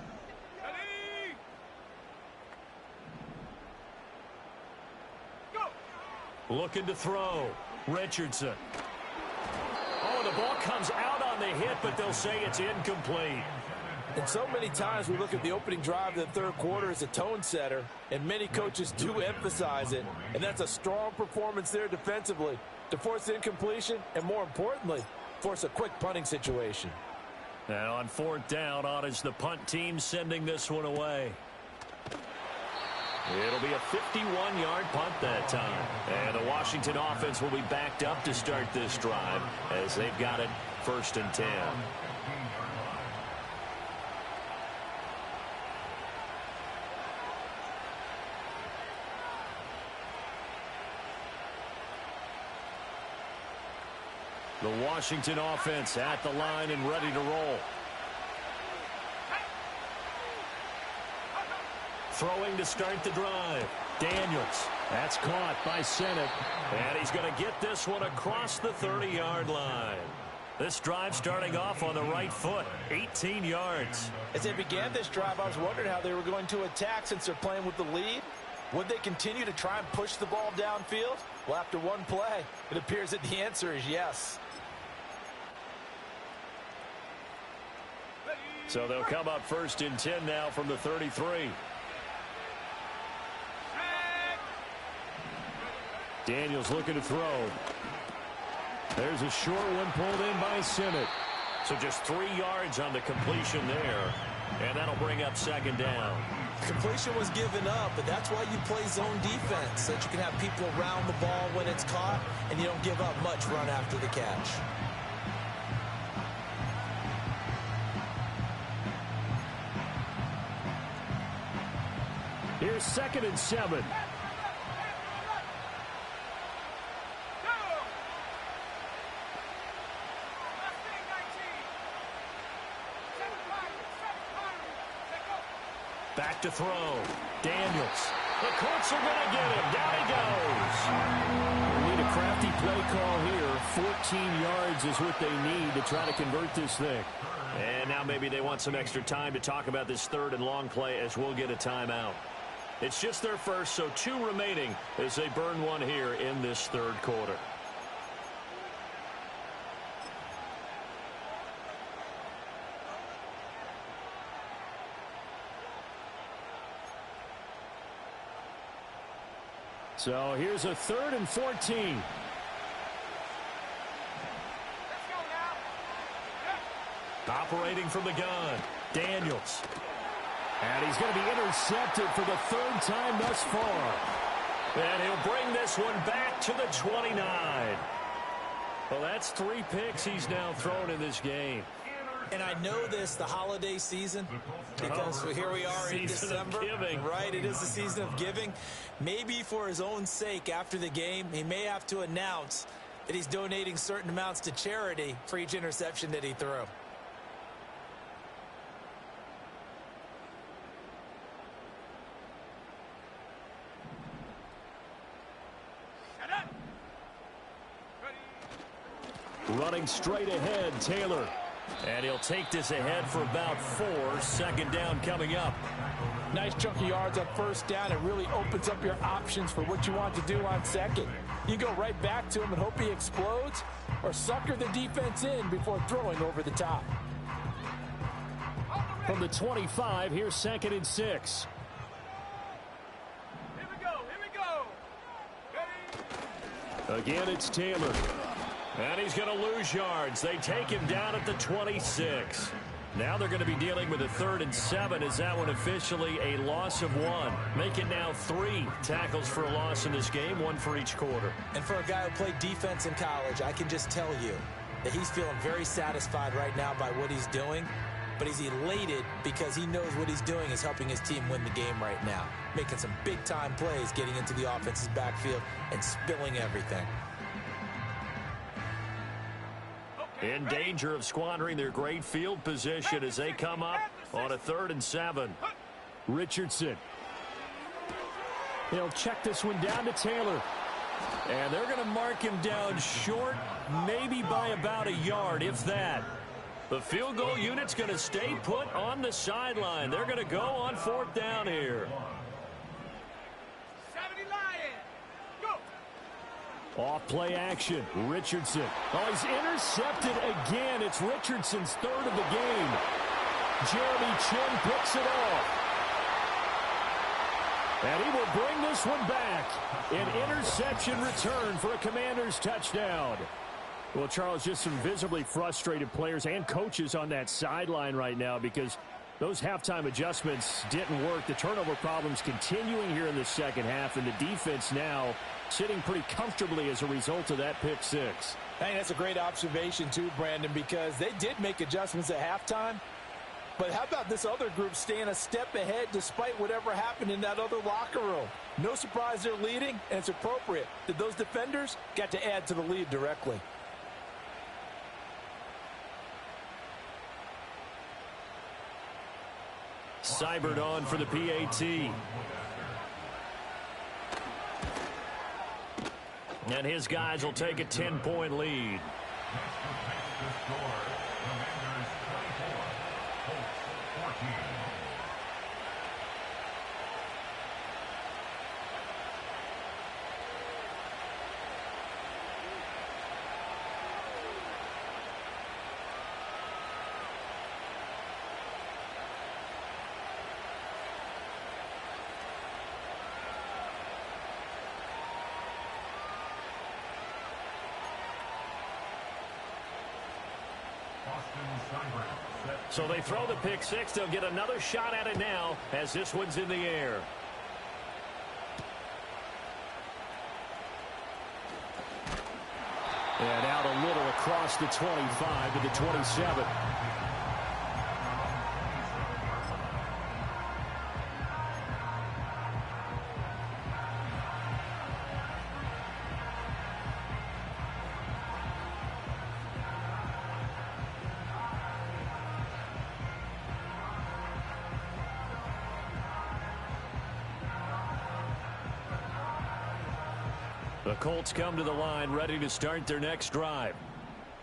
Looking to throw. Richardson. Oh, the ball comes out on the hit, but they'll say it's incomplete. And so many times we look at the opening drive of the third quarter as a tone setter, and many coaches do emphasize it. And that's a strong performance there defensively to force incompletion and, more importantly, force a quick punting situation. And on 4th down, on is the punt team sending this one away. It'll be a 51-yard punt that time. And the Washington offense will be backed up to start this drive as they've got it 1st and 10. The Washington offense at the line and ready to roll. Throwing to start the drive. Daniels. That's caught by Sennett. And he's going to get this one across the 30-yard line. This drive starting off on the right foot. 18 yards. As they began this drive, I was wondering how they were going to attack since they're playing with the lead. Would they continue to try and push the ball downfield? Well, after one play, it appears that the answer is yes. So they'll come up 1st and 10 now from the 33. Daniels looking to throw. There's a short one pulled in by Sennett. So just 3 yards on the completion there. And that'll bring up 2nd down. Completion was given up, but that's why you play zone defense, so that you can have people around the ball when it's caught, and you don't give up much run after the catch. Here's 2nd and 7. Back to throw. Daniels. The Colts are going to get him. Down he goes. They need a crafty play call here. 14 yards is what they need to try to convert this thing. And now maybe they want some extra time to talk about this 3rd and long play as we'll get a timeout. It's just their first, so 2 remaining as they burn one here in this 3rd quarter. So here's a 3rd and 14. Operating from the gun, Daniels. And he's going to be intercepted for the 3rd time thus far. And he'll bring this one back to the 29. Well, that's 3 picks he's now thrown in this game. And I know this, the holiday season, because here we are in December. Right, it is the season of giving. Maybe for his own sake after the game, he may have to announce that he's donating certain amounts to charity for each interception that he threw. Running straight ahead, Taylor. And he'll take this ahead for about 4. 2nd down coming up. Nice chunk of yards on 1st down. It really opens up your options for what you want to do on 2nd. You go right back to him and hope he explodes, or sucker the defense in before throwing over the top. From the 25, here's 2nd and 6. Here we go. Again, it's Taylor. And he's going to lose yards. They take him down at the 26. Now they're going to be dealing with a 3rd and 7. Is that one officially a loss of 1? Make it now 3 tackles for a loss in this game, 1 for each quarter. And for a guy who played defense in college, I can just tell you that he's feeling very satisfied right now by what he's doing. But he's elated because he knows what he's doing is helping his team win the game right now. Making some big-time plays, getting into the offense's backfield, and spilling everything. In danger of squandering their great field position as they come up on a 3rd and 7. Richardson. He'll check this one down to Taylor. And they're going to mark him down short, maybe by about a yard, if that. The field goal unit's going to stay put on the sideline. They're going to go on 4th down here. 70 Lions. Go. Off play action. Richardson. Oh, he's intercepted again. It's Richardson's 3rd of the game. Jeremy Chin picks it off. And he will bring this one back. An interception return for a Commanders touchdown. Well, Charles, just some visibly frustrated players and coaches on that sideline right now because those halftime adjustments didn't work. The turnover problems continuing here in the second half, and the defense now sitting pretty comfortably as a result of that pick 6. I think that's a great observation too, Brandon, because they did make adjustments at halftime. But how about this other group staying a step ahead despite whatever happened in that other locker room? No surprise they're leading, and it's appropriate that those defenders got to add to the lead directly. Seibert on for the PAT. And his guys will take a 10-point lead. So they throw the pick 6. They'll get another shot at it now as this one's in the air. And out a little across the 25 to the 27. The Colts come to the line ready to start their next drive.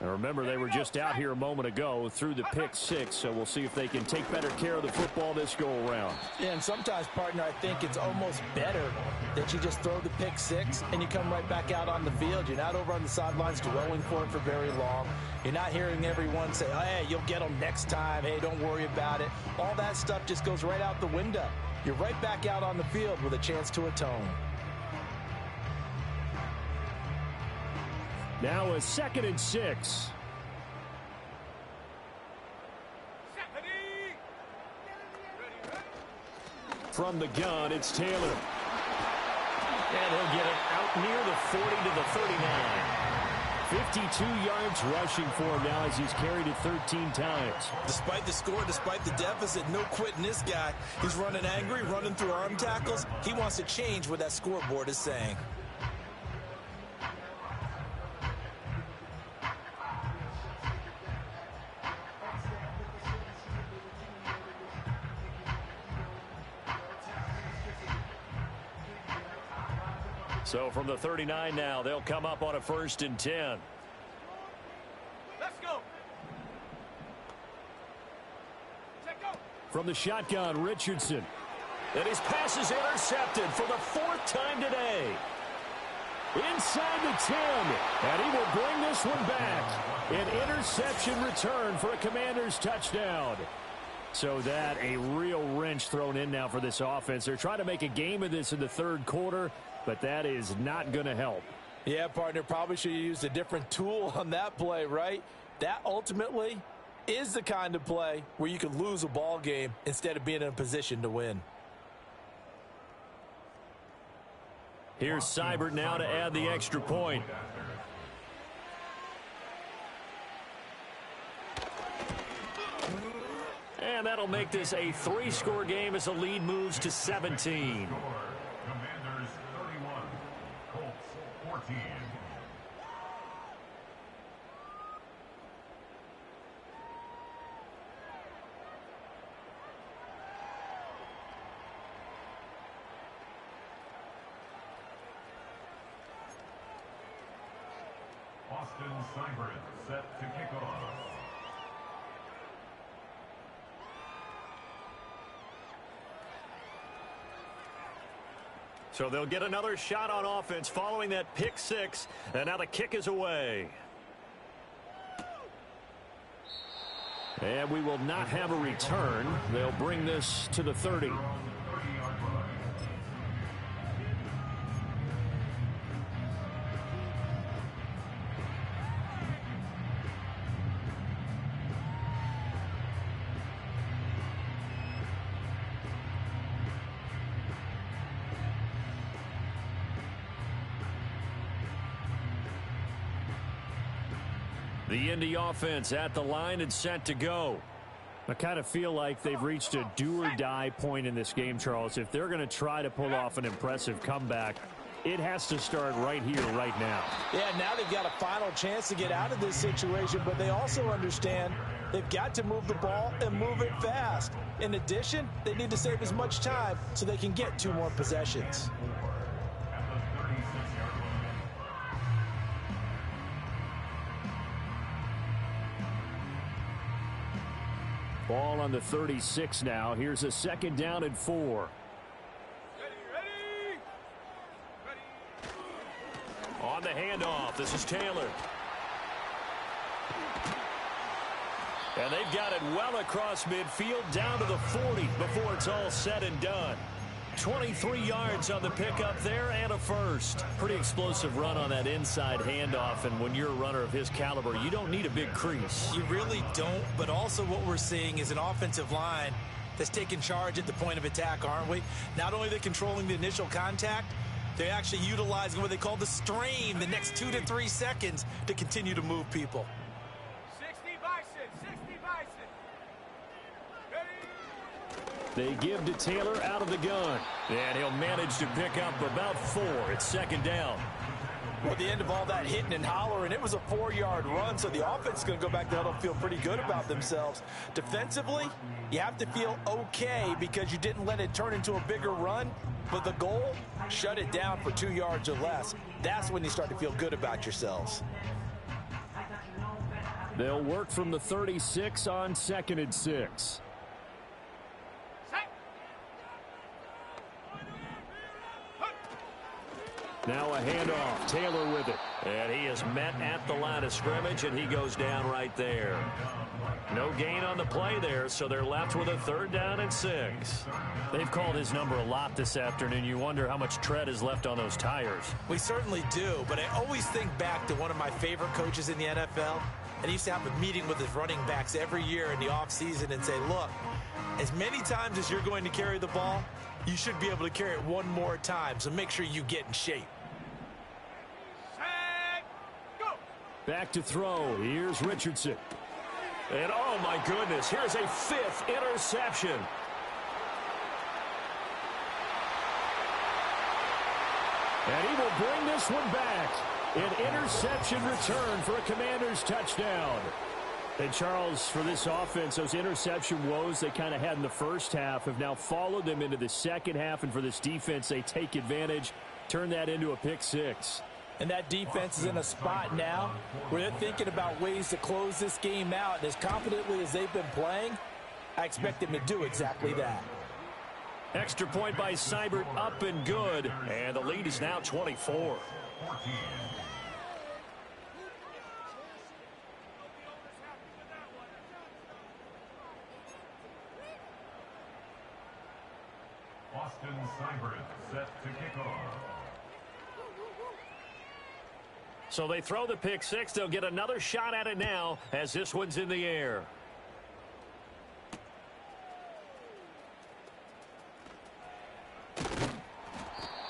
And remember, they were just out here a moment ago through the pick 6, so we'll see if they can take better care of the football this go-around. Yeah, and sometimes, partner, I think it's almost better that you just throw the pick 6 and you come right back out on the field. You're not over on the sidelines dwelling for it for very long. You're not hearing everyone say, oh, hey, you'll get them next time. Hey, don't worry about it. All that stuff just goes right out the window. You're right back out on the field with a chance to atone. Now a 2nd and 6. From the gun, it's Taylor. And he'll get it out near the 40 to the 39. 52 yards rushing for him now as he's carried it 13 times. Despite the score, despite the deficit, no quitting this guy. He's running angry, running through arm tackles. He wants to change what that scoreboard is saying. So from the 39 now, they'll come up on a 1st and 10. Let's go. From the shotgun, Richardson. And his pass is intercepted for the 4th time today. Inside the 10. And he will bring this one back. An interception return for a Commanders touchdown. So that a real wrench thrown in now for this offense. They're trying to make a game of this in the third quarter, but that is not going to help. Yeah, partner, probably should have used a different tool on that play, right? That ultimately is the kind of play where you can lose a ball game instead of being in a position to win. Here's Seibert now to add the extra point. And that'll make this a 3-score game as the lead moves to 17. Commanders 31, Colts 14. Austin Seibert set to kick off. So they'll get another shot on offense following that pick six, and now the kick is away. And we will not have a return. They'll bring this to the 30. The Indy offense at the line and set to go. I kind of feel like they've reached a do-or-die point in this game, Charles. If they're going to try to pull off an impressive comeback, it has to start right here, right now. Yeah, now they've got a final chance to get out of this situation, but they also understand they've got to move the ball and move it fast. In addition, they need to save as much time so they can get 2 more possessions. Ball on the 36 now. Here's a 2nd down and 4. On the handoff, this is Taylor. And they've got it well across midfield down to the 40 before it's all said and done. 23 yards on the pickup there and a first. Pretty explosive run on that inside handoff, and when you're a runner of his caliber, you don't need a big crease. You really don't, but also what we're seeing is an offensive line that's taking charge at the point of attack, aren't we? Not only are they controlling the initial contact, they're actually utilizing what they call the strain, the next 2 to 3 seconds to continue to move people. 60 Bison, 60 Bison. They give to Taylor out of the gun. And he'll manage to pick up about 4. It's 2nd down. Well, at the end of all that hitting and hollering, it was a 4-yard run, so the offense is going to go back there and feel pretty good about themselves. Defensively, you have to feel okay because you didn't let it turn into a bigger run, but the goal, shut it down for 2 yards or less. That's when you start to feel good about yourselves. They'll work from the 36 on 2nd and 6. Now a handoff. Taylor with it. And he is met at the line of scrimmage, and he goes down right there. No gain on the play there, so they're left with a 3rd down and 6. They've called his number a lot this afternoon. You wonder how much tread is left on those tires. We certainly do, but I always think back to one of my favorite coaches in the NFL, and he used to have a meeting with his running backs every year in the offseason and say, look, as many times as you're going to carry the ball, you should be able to carry it 1 more time, so make sure you get in shape. Back to throw. Here's Richardson. And oh my goodness, here's a 5th interception. And he will bring this one back. An interception return for a Commanders touchdown. And Charles, for this offense, those interception woes they kind of had in the first half have now followed them into the second half. And for this defense, they take advantage, turn that into a pick 6. And that defense is in a spot now where they're thinking about ways to close this game out. And as confidently as they've been playing, I expect them to do exactly that. Extra point by Seibert, up and good. And the lead is now 24. Austin Seibert set to kick off. So they throw the pick six. They'll get another shot at it now as this one's in the air.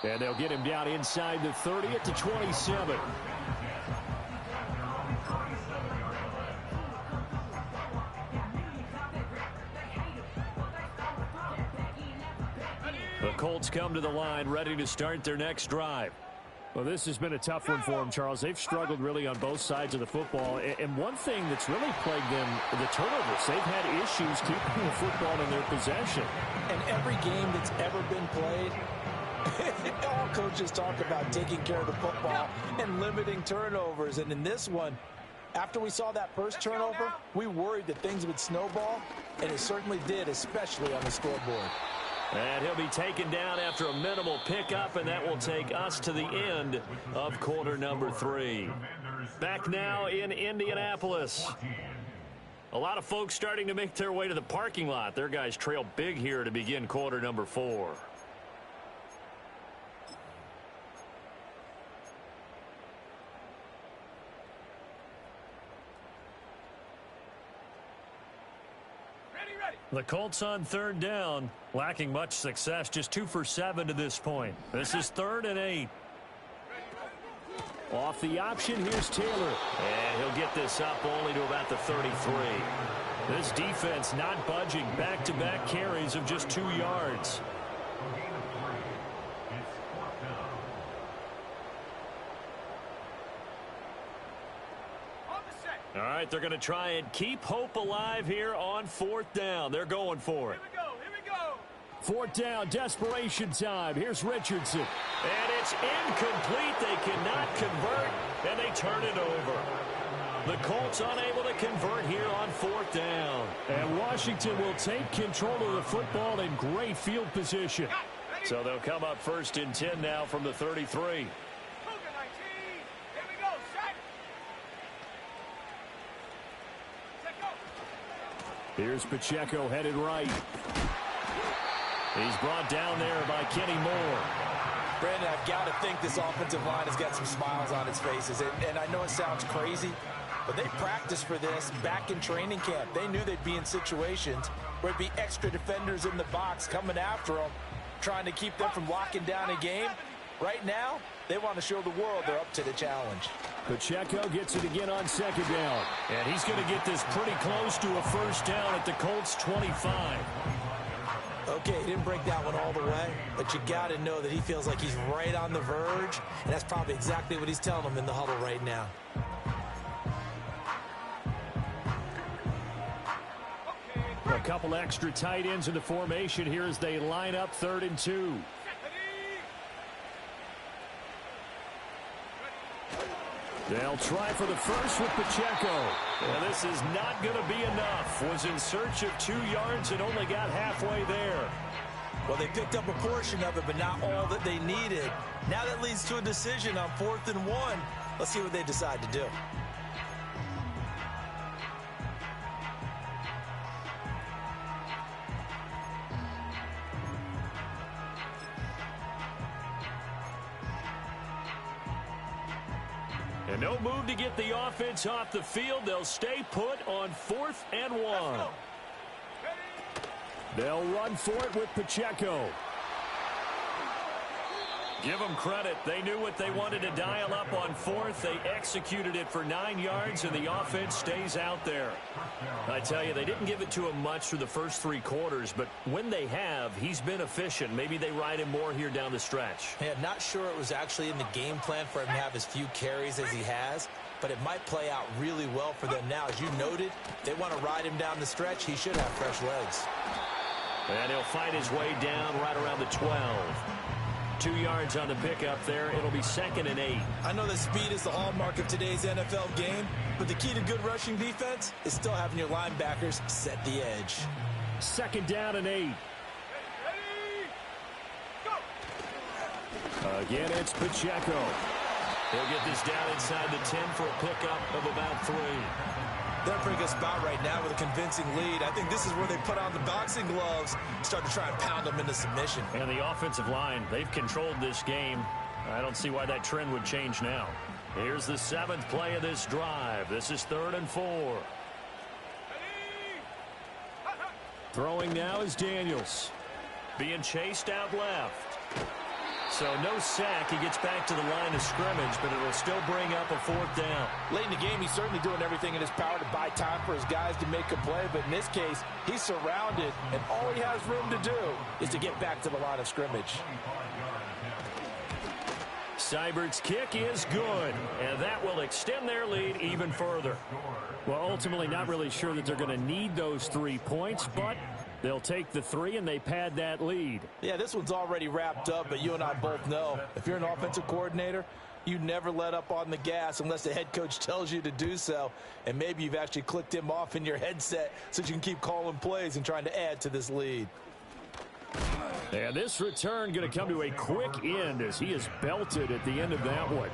And they'll get him down inside the 30 at the 27. The Colts come to the line, ready to start their next drive. Well, this has been a tough one for them, Charles. They've struggled really on both sides of the football. And one thing that's really plagued them, the turnovers. They've had issues keeping the football in their possession. And every game that's ever been played, all coaches talk about taking care of the football and limiting turnovers. And in this one, after we saw that first turnover, we worried that things would snowball, and it certainly did, especially on the scoreboard. And he'll be taken down after a minimal pickup, and that will take us to the end of quarter number 3. Back now in Indianapolis. A lot of folks starting to make their way to the parking lot. Their guys trail big here to begin quarter number 4. The Colts on third down, lacking much success, just 2 for 7 to this point. This is 3rd and 8. Off the option, here's Taylor. And he'll get this up only to about the 33. This defense not budging, back-to-back carries of just 2 yards. All right, they're going to try and keep hope alive here on 4th down. They're going for it. Here we go. 4th down, desperation time. Here's Richardson. And it's incomplete. They cannot convert, and they turn it over. The Colts unable to convert here on 4th down. And Washington will take control of the football in great field position. So they'll come up 1st and 10 now from the 33. Here's Pacheco headed right. He's brought down there by Kenny Moore. Brandon, I've got to think this offensive line has got some smiles on its faces. And I know it sounds crazy, but they practiced for this back in training camp. They knew they'd be in situations where it'd be extra defenders in the box coming after them, trying to keep them from locking down a game. Right now, they want to show the world they're up to the challenge. Pacheco gets it again on 2nd down. And he's going to get this pretty close to a 1st down at the Colts 25. Okay, he didn't break that one all the way, but you got to know that he feels like he's right on the verge, and that's probably exactly what he's telling them in the huddle right now. A couple extra tight ends in the formation here as they line up 3rd and 2. They'll try for the first with Pacheco. And this is not going to be enough. Was in search of 2 yards and only got halfway there. Well, they picked up a portion of it, but not all that they needed. Now that leads to a decision on 4th and 1. Let's see what they decide to do. And no move to get the offense off the field. They'll stay put on 4th and 1. They'll run for it with Pacheco. Give them credit. They knew what they wanted to dial up on 4th. They executed it for 9 yards, and the offense stays out there. I tell you, they didn't give it to him much through the first 3 quarters, but when they have, he's been efficient. Maybe they ride him more here down the stretch. Yeah, not sure it was actually in the game plan for him to have as few carries as he has, but it might play out really well for them now. As you noted, they want to ride him down the stretch. He should have fresh legs. And he'll fight his way down right around the 12. 2 yards on the pickup there. It'll be 2nd and 8. I know that speed is the hallmark of today's NFL game, but the key to good rushing defense is still having your linebackers set the edge. 2nd down and 8. Again, it's Pacheco. He'll get this down inside the 10 for a pickup of about 3. They're in a pretty good spot right now with a convincing lead. I think this is where they put on the boxing gloves, start to try and pound them into submission. And the offensive line, they've controlled this game. I don't see why that trend would change now. Here's the 7th play of this drive. This is 3rd and 4. Throwing now is Daniels. Being chased out left. So no sack. He gets back to the line of scrimmage, but it'll still bring up a 4th down. Late in the game, he's certainly doing everything in his power to buy time for his guys to make a play. But in this case, he's surrounded, and all he has room to do is to get back to the line of scrimmage. Seibert's kick is good, and that will extend their lead even further. Well, ultimately, not really sure that they're going to need those 3 points, but they'll take the 3 and they pad that lead. Yeah, this one's already wrapped up, but you and I both know if you're an offensive coordinator, you never let up on the gas unless the head coach tells you to do so. And maybe you've actually clicked him off in your headset so you can keep calling plays and trying to add to this lead. And this return going to come to a quick end as he is belted at the end of that one.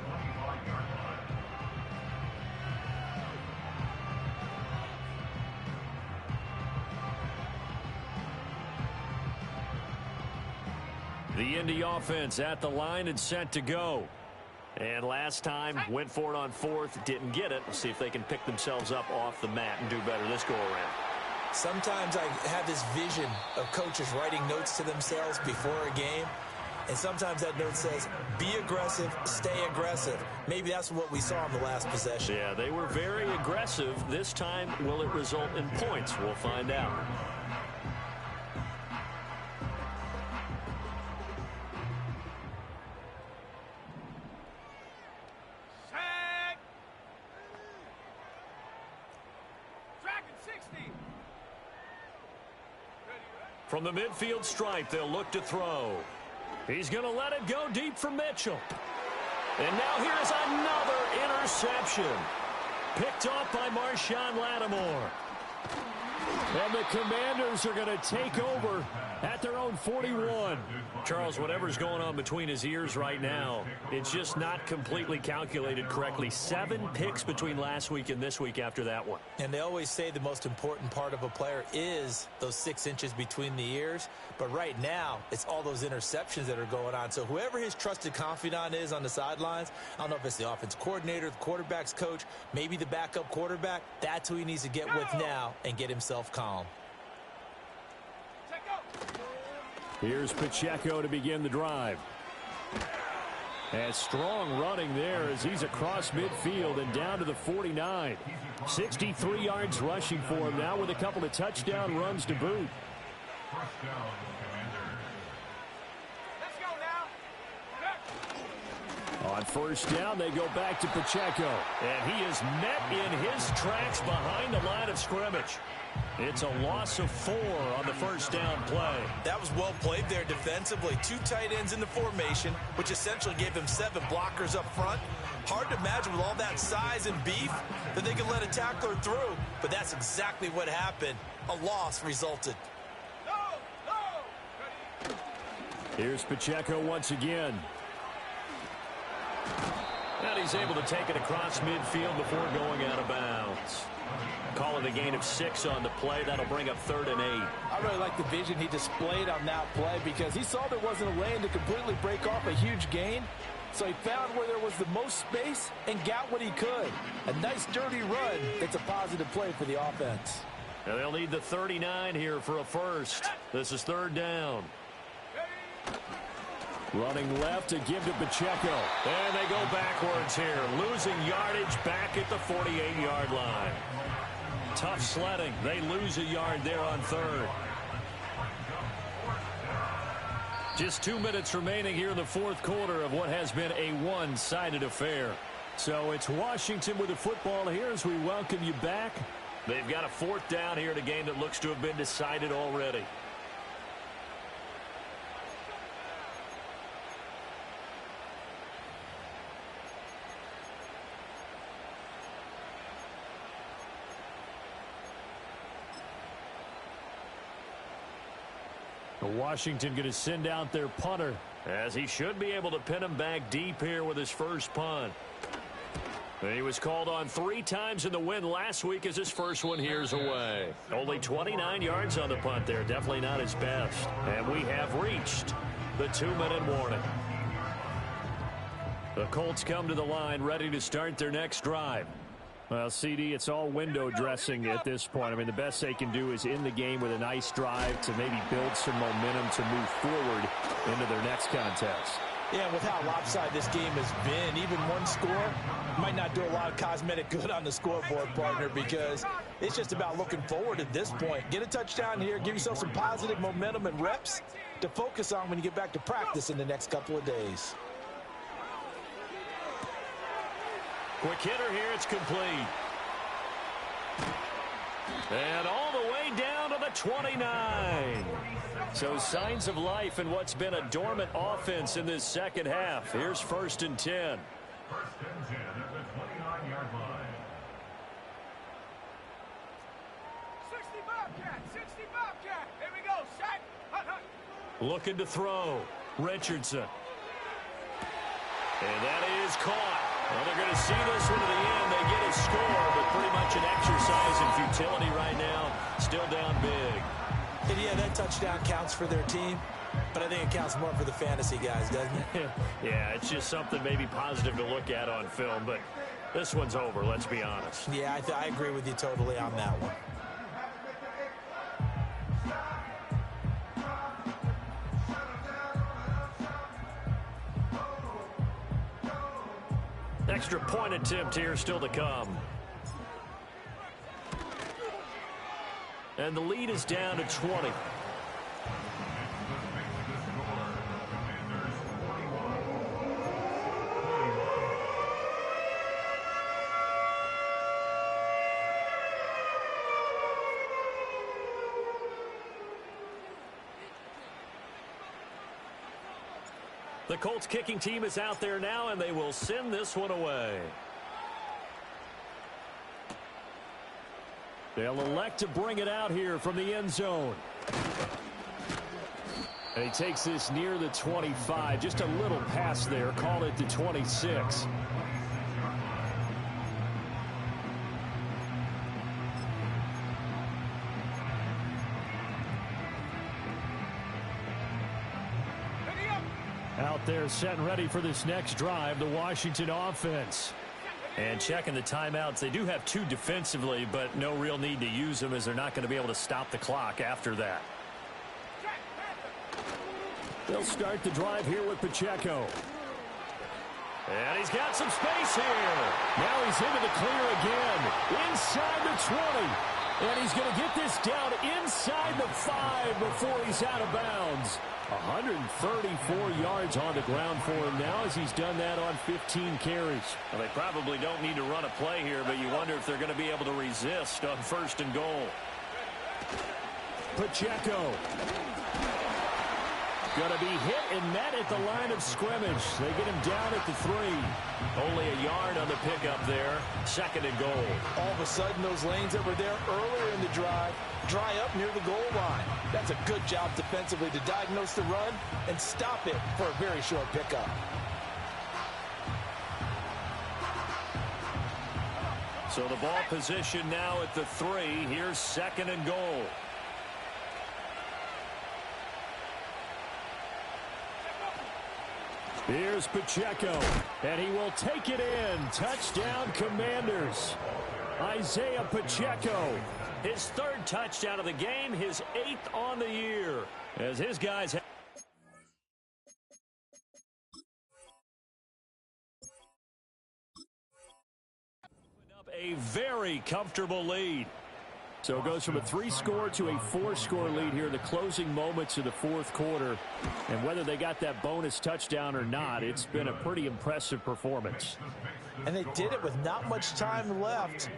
The Indy offense at the line and set to go. And last time, went for it on 4th, didn't get it. We'll see if they can pick themselves up off the mat and do better this go-around. Sometimes I have this vision of coaches writing notes to themselves before a game, and sometimes that note says, be aggressive, stay aggressive. Maybe that's what we saw in the last possession. Yeah, they were very aggressive. This time, will it result in points? We'll find out. From the midfield stripe, they'll look to throw. He's going to let it go deep for Mitchell. And now here's another interception. Picked off by Marshawn Lattimore. And the Commanders are going to take over at their own 41. Charles, whatever's going on between his ears right now, it's just not completely calculated correctly. 7 picks between last week and this week after that one. And they always say the most important part of a player is those 6 inches between the ears. But right now, it's all those interceptions that are going on. So whoever his trusted confidant is on the sidelines, I don't know if it's the offense coordinator, the quarterback's coach, maybe the backup quarterback, that's who he needs to get with now and get himself calm. Here's Pacheco to begin the drive. And strong running there as he's across midfield and down to the 49. 63 yards rushing for him now with a couple of touchdown runs to boot. Let's go now. On 1st down, they go back to Pacheco. And he is met in his tracks behind the line of scrimmage. It's a loss of 4 on the 1st down play. That was well played there defensively. 2 tight ends in the formation, which essentially gave them 7 blockers up front. Hard to imagine with all that size and beef that they could let a tackler through, but that's exactly what happened. A loss resulted. Here's Pacheco once again. And he's able to take it across midfield before going out of bounds. Calling a gain of 6 on the play. That'll bring up 3rd and 8. I really like the vision he displayed on that play because he saw there wasn't a lane to completely break off a huge gain. So he found where there was the most space and got what he could. A nice dirty run. It's a positive play for the offense. And they'll need the 39 here for a first. This is 3rd down. Running left to give to Pacheco. And they go backwards here. Losing yardage back at the 48-yard line. Tough sledding. They lose a yard there on 3rd. Just 2 minutes remaining here in the 4th quarter of what has been a one-sided affair. So it's Washington with the football here as we welcome you back. They've got a 4th down here in a game that looks to have been decided already. Washington going to send out their punter as he should be able to pin him back deep here with his first punt. He was called on 3 times in the win last week as his first one here's away. Only 29 yards on the punt there. Definitely not his best. And we have reached the 2-minute warning. The Colts come to the line ready to start their next drive. Well, CD, it's all window dressing at this point. I mean, the best they can do is in the game with a nice drive to maybe build some momentum to move forward into their next contest. Yeah, with how lopsided this game has been, even one score might not do a lot of cosmetic good on the scoreboard, partner, because it's just about looking forward at this point. Get a touchdown here, give yourself some positive momentum and reps to focus on when you get back to practice in the next couple of days. Quick hitter here, it's complete. And all the way down to the 29. So signs of life in what's been a dormant offense in this second half. Here's 1st and 10. 1st and 10 at the 29-yard line. 60 Bobcat, 60 Bobcat. Here we go, set. Hut, hut. Looking to throw. Richardson. And that is caught. Well, they're going to see this one to the end. They get a score, but pretty much an exercise in futility right now. Still down big. And yeah, that touchdown counts for their team, but I think it counts more for the fantasy guys, doesn't it? Yeah, it's just something maybe positive to look at on film, but this one's over, let's be honest. Yeah, I agree with you totally on that one. Extra point attempt here still to come. And the lead is down to 20. The Colts kicking team is out there now, and they will send this one away. They'll elect to bring it out here from the end zone. And he takes this near the 25. Just a little pass there. Call it the 26. Out there set and ready for this next drive, the Washington offense. And checking the timeouts. They do have 2 defensively, but no real need to use them as they're not going to be able to stop the clock after that. They'll start the drive here with Pacheco. And he's got some space here. Now he's into the clear again. Inside the 20. And he's going to get this down inside the 5 before he's out of bounds. 134 yards on the ground for him now as he's done that on 15 carries. Well, they probably don't need to run a play here, but you wonder if they're going to be able to resist on 1st and goal. Pacheco. Going to be hit and met at the line of scrimmage. They get him down at the 3. Only a yard on the pickup there. 2nd and goal. All of a sudden, those lanes that were there earlier in the drive dry up near the goal line. That's a good job defensively to diagnose the run and stop it for a very short pickup. So the ball position now at the 3. Here's 2nd and goal. Here's Pacheco, and he will take it in. Touchdown, Commanders. Isaiah Pacheco, his 3rd touchdown of the game, his 8th on the year. As his guys have a very comfortable lead. So it goes from a 3-score to a 4-score lead here in the closing moments of the 4th quarter. And whether they got that bonus touchdown or not, it's been a pretty impressive performance. And they did it with not much time left.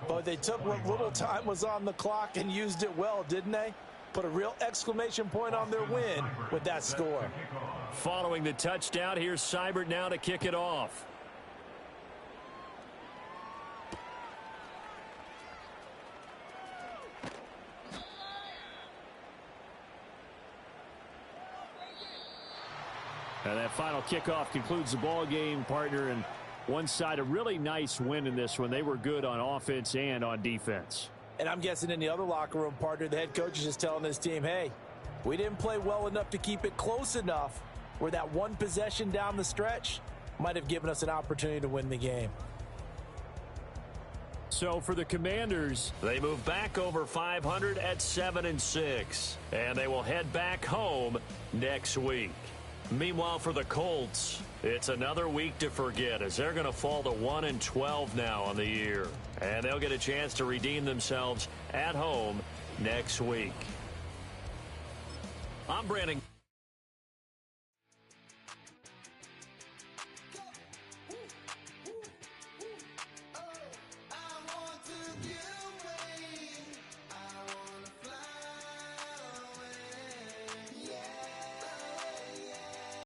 But they took what little time was on the clock and used it well, didn't they? Put a real exclamation point on their win with that score. Following the touchdown, here's Seibert now to kick it off. And that final kickoff concludes the ball game, partner. And one side a really nice win in this one. They were good on offense and on defense. And I'm guessing in the other locker room, partner, the head coach is just telling his team, hey, we didn't play well enough to keep it close enough where that one possession down the stretch might have given us an opportunity to win the game. So for the Commanders, they move back over 500 at 7-6, and they will head back home next week. Meanwhile, for the Colts, it's another week to forget as they're going to fall to 1-12 now on the year, and they'll get a chance to redeem themselves at home next week. I'm Brandon.